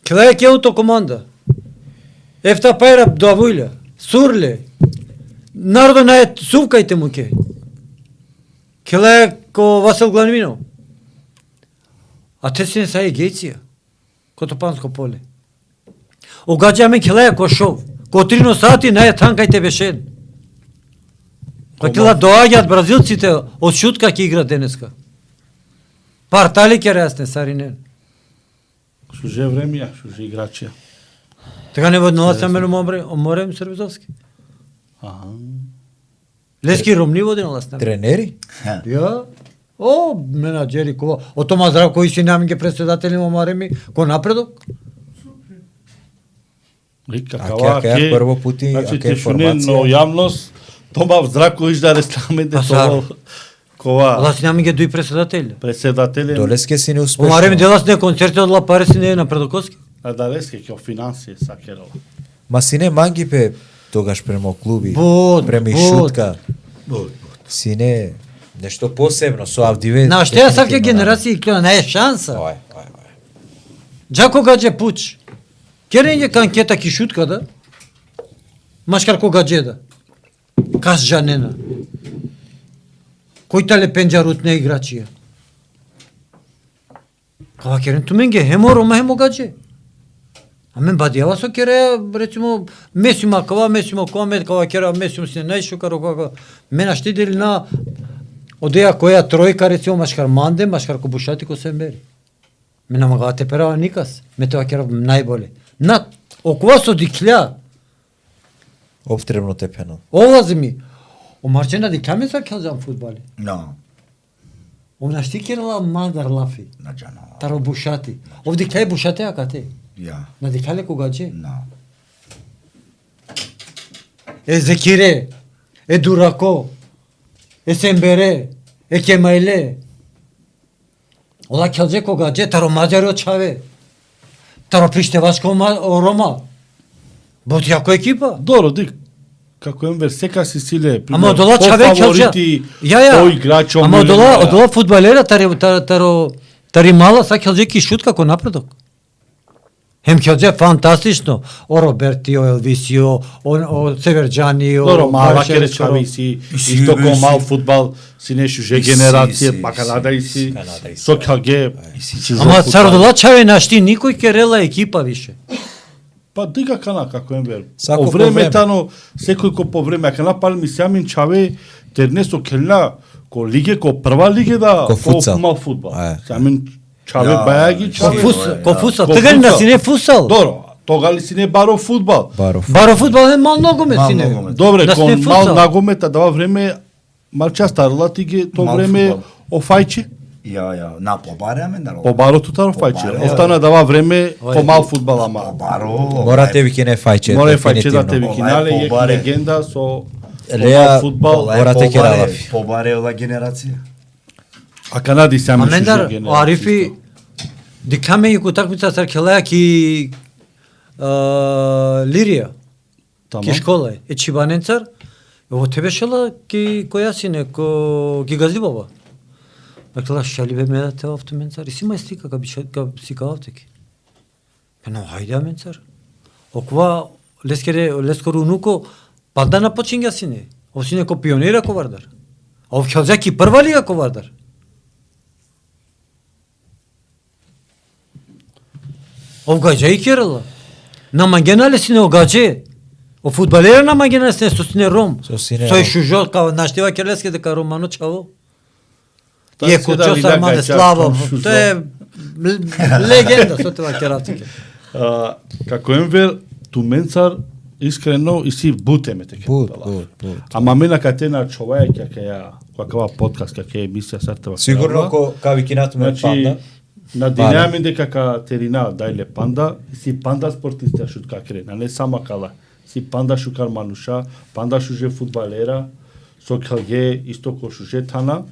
Келеј ке ауто команда. Ефта пајра давујля. Сурле. Народо наје сувкајте му ке. Келеј ко Васил Гланвинов. А те си не са егејција. Ко Топанско поле. Огаѓаме келеја ко шов. Ко 3 сати наје танкајте бешен. Па кела доаѓаат бразилците од шутка ќе игра денеска. Партали ќе расне саринен. Шуже времија, шуже играчија. Така не воднала се мене морем Сервизовски. Аха. Лески Ромни водинала с нами. Тренери? Ја? О, менаджери кова. О Тома Здрав кој си намиге председатели на Мареми, ко напредок. Лика А кава ке прво пути, значи а ке те шуне информација? но јавност Тома Здраковиќ да рестаменте А сар? тоа кова Ала си намиге дуи председатели. председателен Долеске си не О успешно. Мареми делас не концерти од Лапаре си не е напредоковски. а далеске ке финансија сакерала. Ма си не мангипе тогаш према клуби, Бот, према и бот. шутка. Си не нешто посебно со Авдиве. На што ја саке генерација клюна, не е шанса. Ој. Джако гадже пуч. Керење канкета ки шутка да. Машкар ко гадже да. Кас жанена. Кој тале пенџарут не играчија. Кава керен ту менге хемо рома хемо гадже. Амен бадијава со кереја, речимо, месима кава, кава кереја, месим си најшукаро кога. Мена штидели на одеја која тројка, речимо, машкар манде, машкар ко бушати ко сембери. Мена мага те перава никас, ме тоа керав најболе. На окова со диклја, Обстребно тепено. олази ми. О марчена диклја ме са келзам фудбали. Но, Она шти керала мандар лафи, на джано. таро бушати. Овди клјај бушати акате. Ја. На диклјале кога дже. Но. Е Зекире, е Дурако, е Сембере, е Кемајле. Ола келже кога дже, таро маđари чаве. Таро приштевашко Рома. Бот јако екипа. Добро, дик како Енвер сека си силе Ама одола чаве келже. Тој играч Ама одола фудбалера тари мала са келже ки шут како напредок. Хем келже фантастично. О Робертио, Елвисио, о Северџанио. Добро, мала ке речави си исто ко мал фудбал си не шуже генерација, па Канада и си со калге. Ама цародола чаве нашти никој керела екипа више. Па дига кана како Енвер. Сако О по време време. тано секој ко по време, а кана пали ми сјамин чаве тернесо келна ко лиге, ко прва лиге да Ко футсал. мал фудбал. Е. Сјамин чаве Ја, бајаги ко чаве. Ко фусал. Ко Тога футсал. на си не фусал. Добро, тога ли си не баро фудбал? Баров. Баро фудбал е мал ногомет Мал си не. ногомет. Добре, Да си не кон мал футсал. нагомет, а дава време малча старла ти ги то Мал време фудбал. офајче. Ја, на побареаме да По барото таро фајче. Побаре, Остана дава време Ој. по мал фудбал ама. Побаро. Морате ви ке не фајче. Море фајче да те дефинитивно. ви кинале Ова е е побаре. легенда со Леа, мал фудбал. Морате ке ралафи. Побаре ова генерација. А Канади се ами Амендар, о Арифи, дикаме и утакмица сар келеја ки Лирија, ки школа е чибаненцар, ово тебе шела ки која си неко ки газливава. Бакла шали бе ме да те автоменцар, и си мај стика ка си ка автеки. Но хајде аменцар. Окова лескоро унуко панда на починја сине. Ов сине ко пионера ко Вардар. Ов Хелзаки прва лига ко Вардар. Ов гаџа и керала. На мангенале сине огаџе. О фудбалера на мангенале сине со сине ром. Сој шужо као наштива кералеске дека романо чаво. Е кучо сармане слава. Тоа е легенда со тоа кератике. Како Енвер Туменцар искрено и си бутеме теке. Бут. Ама мене катена човек ја каква подкаст каква емисија сартава. Сигурно ко кави кинатуме панда. На динами дека Катерина дајле панда, си панда спортиста шутка крена, не сама кала. Си панда шукар мануша, панда шуже фудбалера, со калге исто ко шуже тана,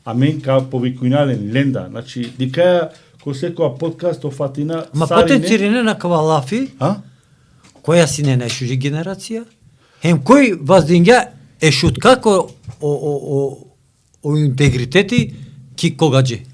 а мен ка повикујнален ленда. Значи, дика ко секоја подкаст офатина Ма потенцирине на кавалафи, која си не најшужи генерација? Хем кој воздиња е шутка ко о интегритети ки когаџе.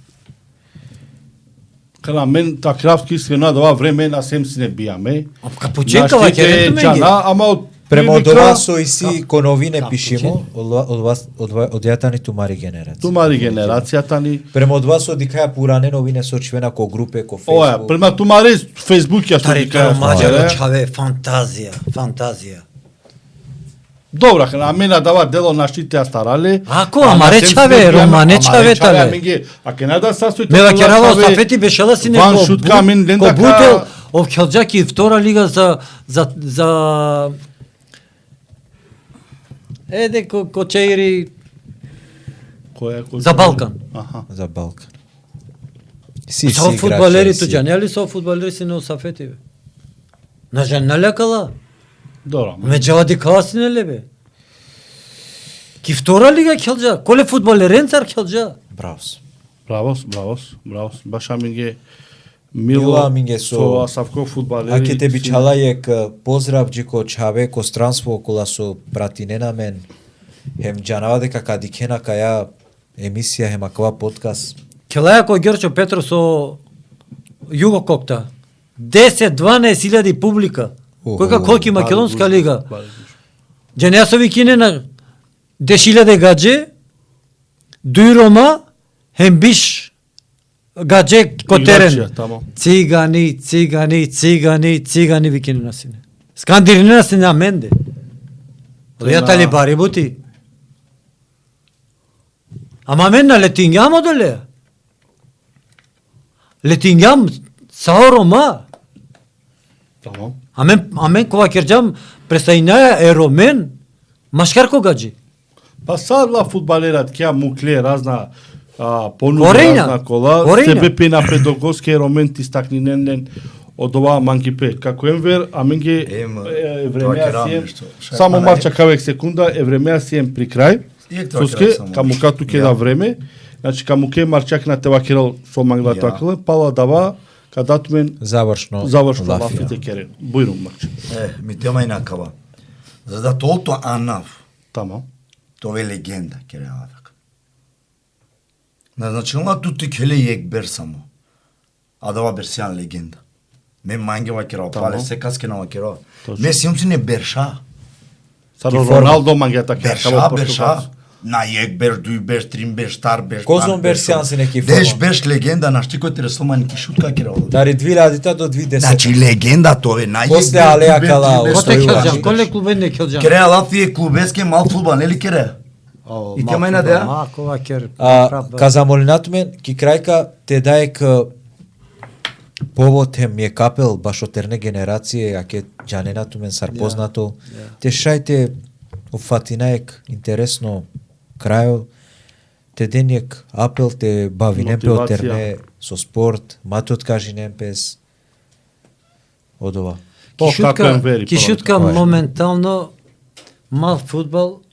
Кала мен такравски искрено да ова време на сем си не бијаме. Ка почекава ќе ретуме ги. Ама од Према од ова со иси ко новине пишимо, од јатани тумари генерација. Тумари генерацијата ни. Према од вас одика ја пуране новине сочвена ко групе, ко Facebook. Оја, према тумари Facebook ја што Тари тоа маџа чаве фантазија. Добра, а мене дава дело на штите старале. Ако ама речаве, Рома, не чаве тале. А ке најда састојте. Мела керава стафети бешала си не Ван шутка мен ко ленда бутел ов Хелџаки втора лига за еде ко чеири за Балкан. Аха. За Балкан. Со фудбалери туѓа, нели со фудбалери си не сафети бе. На жен налекала. Добро. Ме джавади каси не лебе. Ки втора лига Хелџа, коле фудбалеренцар Хелџа. Бравос. Баш аминге Мила минге со Асавко фудбалери. А ке те би чалајек поздрав джико чаве ко странство окола со пратинена мен. Хем џанава дека кадикена каја емисија хема кова подкаст. Келаја кој Герчо Петро со Југо Кокта. 10-12 илјади публика. Кој колки македонска лига. Џенеасови кинена 10.000 гадже, дуј Рома, хем биш гадже ко терен. Цигани ви кинена сине. Скандирина сине на менде. Лејатали бари бути. Ама мен на летингјам одоле. Летингјам сао Рома. Тамам. Амен кога керџам престајнаја е Ромен, машкарко гаджи. Па садла фудбалерат кеа мукле разна понуда Корејна. разна кола. СБП на предоговски Ромен истакнинен од ова манкипе. Како Енвер, а мен ги времеа сием. Само марча кавек секунда, времеа сием при крај. Соске, каму кату ке да време. Значи каму ке марчак на тева керал со мангла такла, пала дава кадатмен Завршно лафите керен. Бујрум марча. Ми тема и накава. За да толто анав, Тамам. тоа е легенда, ке реала така. Назначилна тути келе јек бер само. А дава берсијан легенда. Ме мангева керала, пале се каске на керала. Ме сиум си не берша. Саро Роналдо мангета Берша. На јек бер, дуј бер, трим бер, стар бер. Козон берсијан си неки Деш форма. беш легенда на штикој тересомани ки шутка керала. Дари 2000-та до 2010. Значи легенда тоа е најек. После Алеја Кала, Коте Хелџан, коле клубене Хелџан. Кере Алафи клубеске мал фудбал, нели кере? И те мај надеа? Кога кер. Казамолинатумен ки крајка те даек повод хем е капел баш од терне генерација, а ке џаненатумен сар познато. Те шајте уфатинаек интересно крајо, те денјек апел те бави немпе од терне со спорт, матот кажи немпес од ова. Ки шутка моментално мал фудбал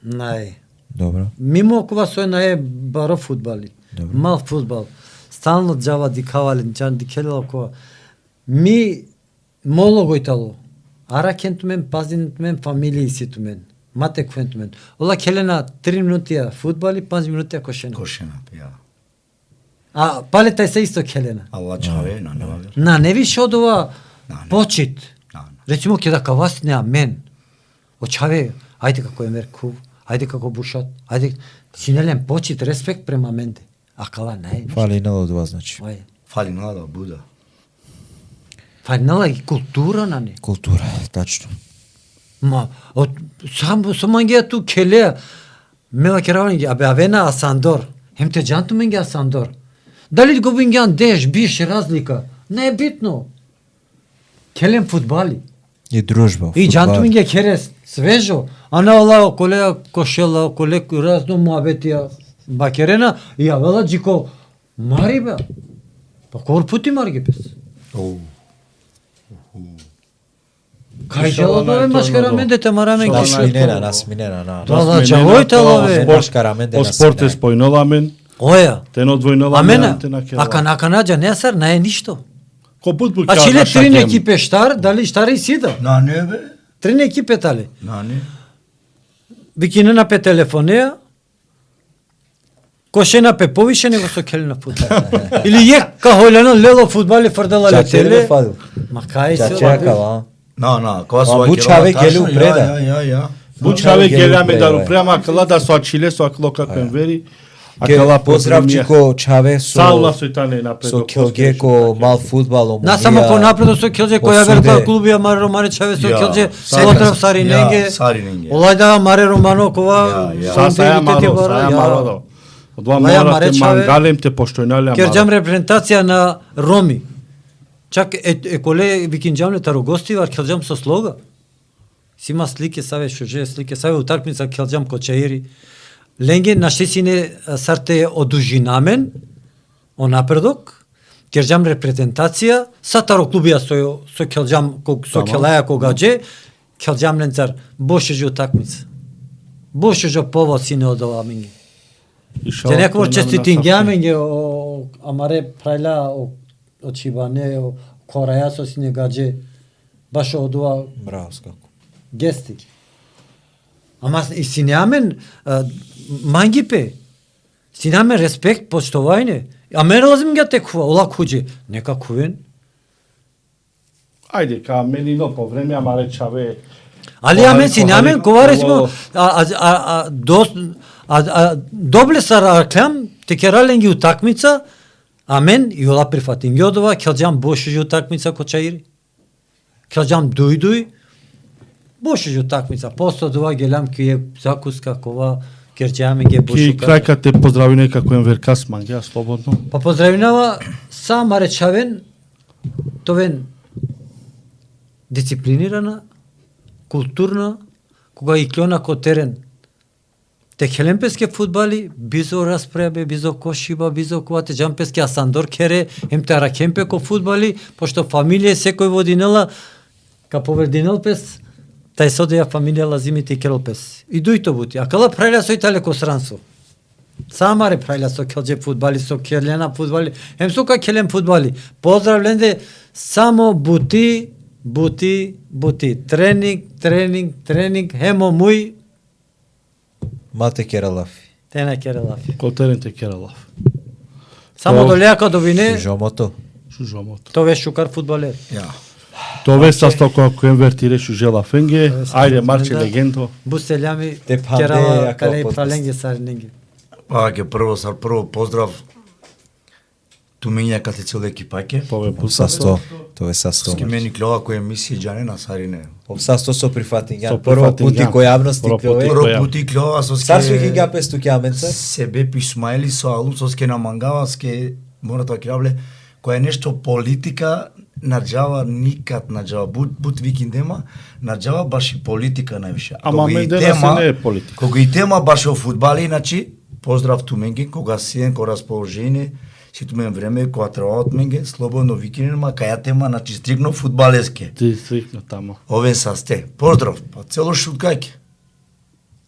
нај. Добро. Мимо кога со нај баро фудбали. Мал фудбал. Стално џава дикавален, џан дикело кога. Ми моло гојтало. Ара кентумен, пазинтумен, фамилии ситумен. Мате квентумен. Ола келена 3 минути фудбали, 5 минути кошена. Кошена, ја. А палета се исто келена. Алла чаве, на невавер. На не више од ова почит. Речимо ќе да кавасне амен. Очаве, ајде како е мерку, ајде како бушат, ајде синелен почит, респект према менде. А кала нај. Фалинало од вас, значи. Ој. Фалинала да буда. Фалинала и култура на не. Култура, тачно. Ма, од само ги ту келе. Мела керавани ги авена асандор. Хем те џанту менге асандор. Дали го бинган деш, биш разлика? Не е битно. Келем фудбали. И дружба. И фудбал. џанту менге керес свежо. Ана ола коле кошела, коле разно муабетија бакерена и авела джико мари бе. Па кор пути марги пес. Кај Шала дело нај машкара торнадо. менде те марамен Шала ги нај Насминена, на. Да, джавојте лаве. О спорт е спојноламен, Оја. тен одвојноламен, Амена, те на ака на канаđa несар не е ништо. Ко фудбал А чиле три екипе штар, дали штар и сида? На не бе. Три екипе тали. На не. Викине на пе телефонија, кошена пе повише него со келе на фудбал. Или е кахолено лело фудбали фрдала летеле. Ма кај се Чакала. На, кога Ма, со бучаве геле упреда. Ја. Бучаве геламе да Бре, рупрема кала да со ачиле со акло каквен вери. А Ке кала поздравчико Чаве Саула со со Италија напред. со Келгеко мал фудбал. На само ко напредо со Келџе која осуде. верба клубија Маре Романе Чаве со Ја, Келџе, сега, Отрав Сариненге. ја, Сариненге. Олајда Маре Романо кова. Ја, Саја Маро. Одва Лаја мора те Маречаве. мангалем те поштојнале Керџам репрезентација на Роми. Чак е коле викинџамле тарогостивар Келџам со слога. Сима слике саве шуже слике саве утаркмица Келџам Кочаири. Ленге наштесине сарте одужинамен о напредок. Керџам репрезентација са тароклубија со Келџам со Келаја когаџе. Келџам ленцар бошеџо утакмица. Бошеџо пово сине од ова минги. Те некој честитингјаменге амаре прајла о чибане о кораја со сине гадже баш од ова Браво, како. гести. Ама и синеамен мангипе. Синеамен респект, почтовајне. А мен лазим ги текува, ола куџе. Нека кувен. Ајде, ка менино по време амаре Чаве. Али амен синеамен кова речимо добле са раклам, текерален ги утакмица, амен и ола прифатин ги одова, Келџам бошеџи утакмица Кочаири. Келџам дуј, бошеџи утакмица, посто дова гелам ки е закуска кова, Керџаме ги Ки бошука. крајка те поздрави некако Енверкас мангја слободно. Па поздравинава сама речавен, товен дисциплинирана, културна, кога и клона ко терен. Те хелемпеске фудбали, бизо распребе, бизо кошиба, бизо ковате джампеске асандор кере, емте ракемпе ко фудбали, пошто фамилија секој водинела, ка повердинел пес, тај содеја фамилија лазимите и керел пес. И дујто бути. А кала прајля со Италија ко срансо. Самаре прајля со Келџе фудбали, со Келена фудбали, ем сука Келен фудбали. Поздравленде само бути. Тренинг, хемо муј, Мате Кералафи. те на Керелафи. Котерен те Кералав. Само То- до леака добине, Жомото. Шужомото. тоа беше шукар фудбалер. Ја. Тоа састав кога Енвертире шужела фенге. Ајде Марче легендо. Буселјами, Те панде, Керала, ако кале подкаст. праленге сарненге. Па ќе прво поздрав тумиња кате цел екипаќе. Пове Са 100. Тоа е са 100. Ски мени клова која емисија џане на Сарине. Са 100 со прифатинга. Со Прво прифатинга. пути кој јавности Прво пути. клове. Прво Која? пути клова со Царсви ги гапес тук јаменца. себе писмајли со алу со ске на мангава ске мора тоа кирабле која е нешто политика наџава никад наџава бут викиндема наџава баш и политика највише. Ама Кога и мен денес тема- не е политика. Кога и тема баш о фудбали, иначи поздрав туменге кога сиден ко расположение си тумен време кога треба од менге слободно викиндема каја тема значи стрикно фудбалеске. Ти стрикно тамо. Овен са сте. Поздрав, па цело шуткајке.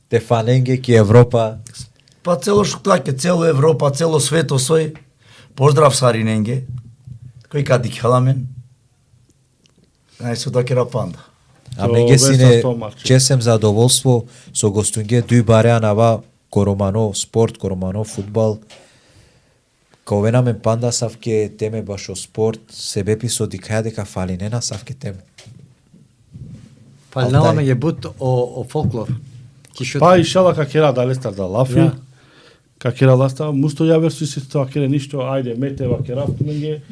Те фаненге ки Европа. Па цело шуктаке, цело Европа, цело свет осој. Поздрав Сариненге. Кој кади хеламен. Ај со дакера панда. А Со менге Веса сине Стомарче. чесем задоволство со гостунге дуј бареа нава Коромано спорт, Коромано фудбал. Кога венаме панда савке теме баш о спорт, себе епизоди каја дека фали не на савке теме. Па нема ме бут о фолклор. Па ишала какера да лестар да лафи. Ja. Какера ласта, мусто ја версу се тоа кере ништо, ајде мете вакера туменге.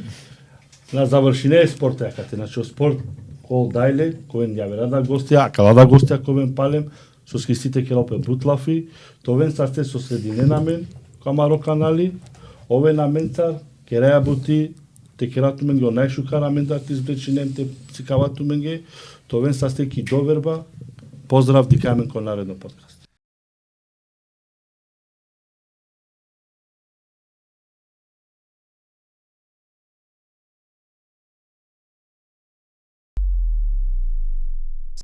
На завршине спорта кате, значи спорт кол дајле, коен ја вера да гостија, кала да гостија коен палем, со скисите керопе бутлафи, товен састе со средине на мен, камаро канали, ове на менцар, кереја бути, те керату мен го најшукара мен да ти избречинем те сикавату менге, товен састе ки доверба, поздрав дикамен кон наредно подкаст.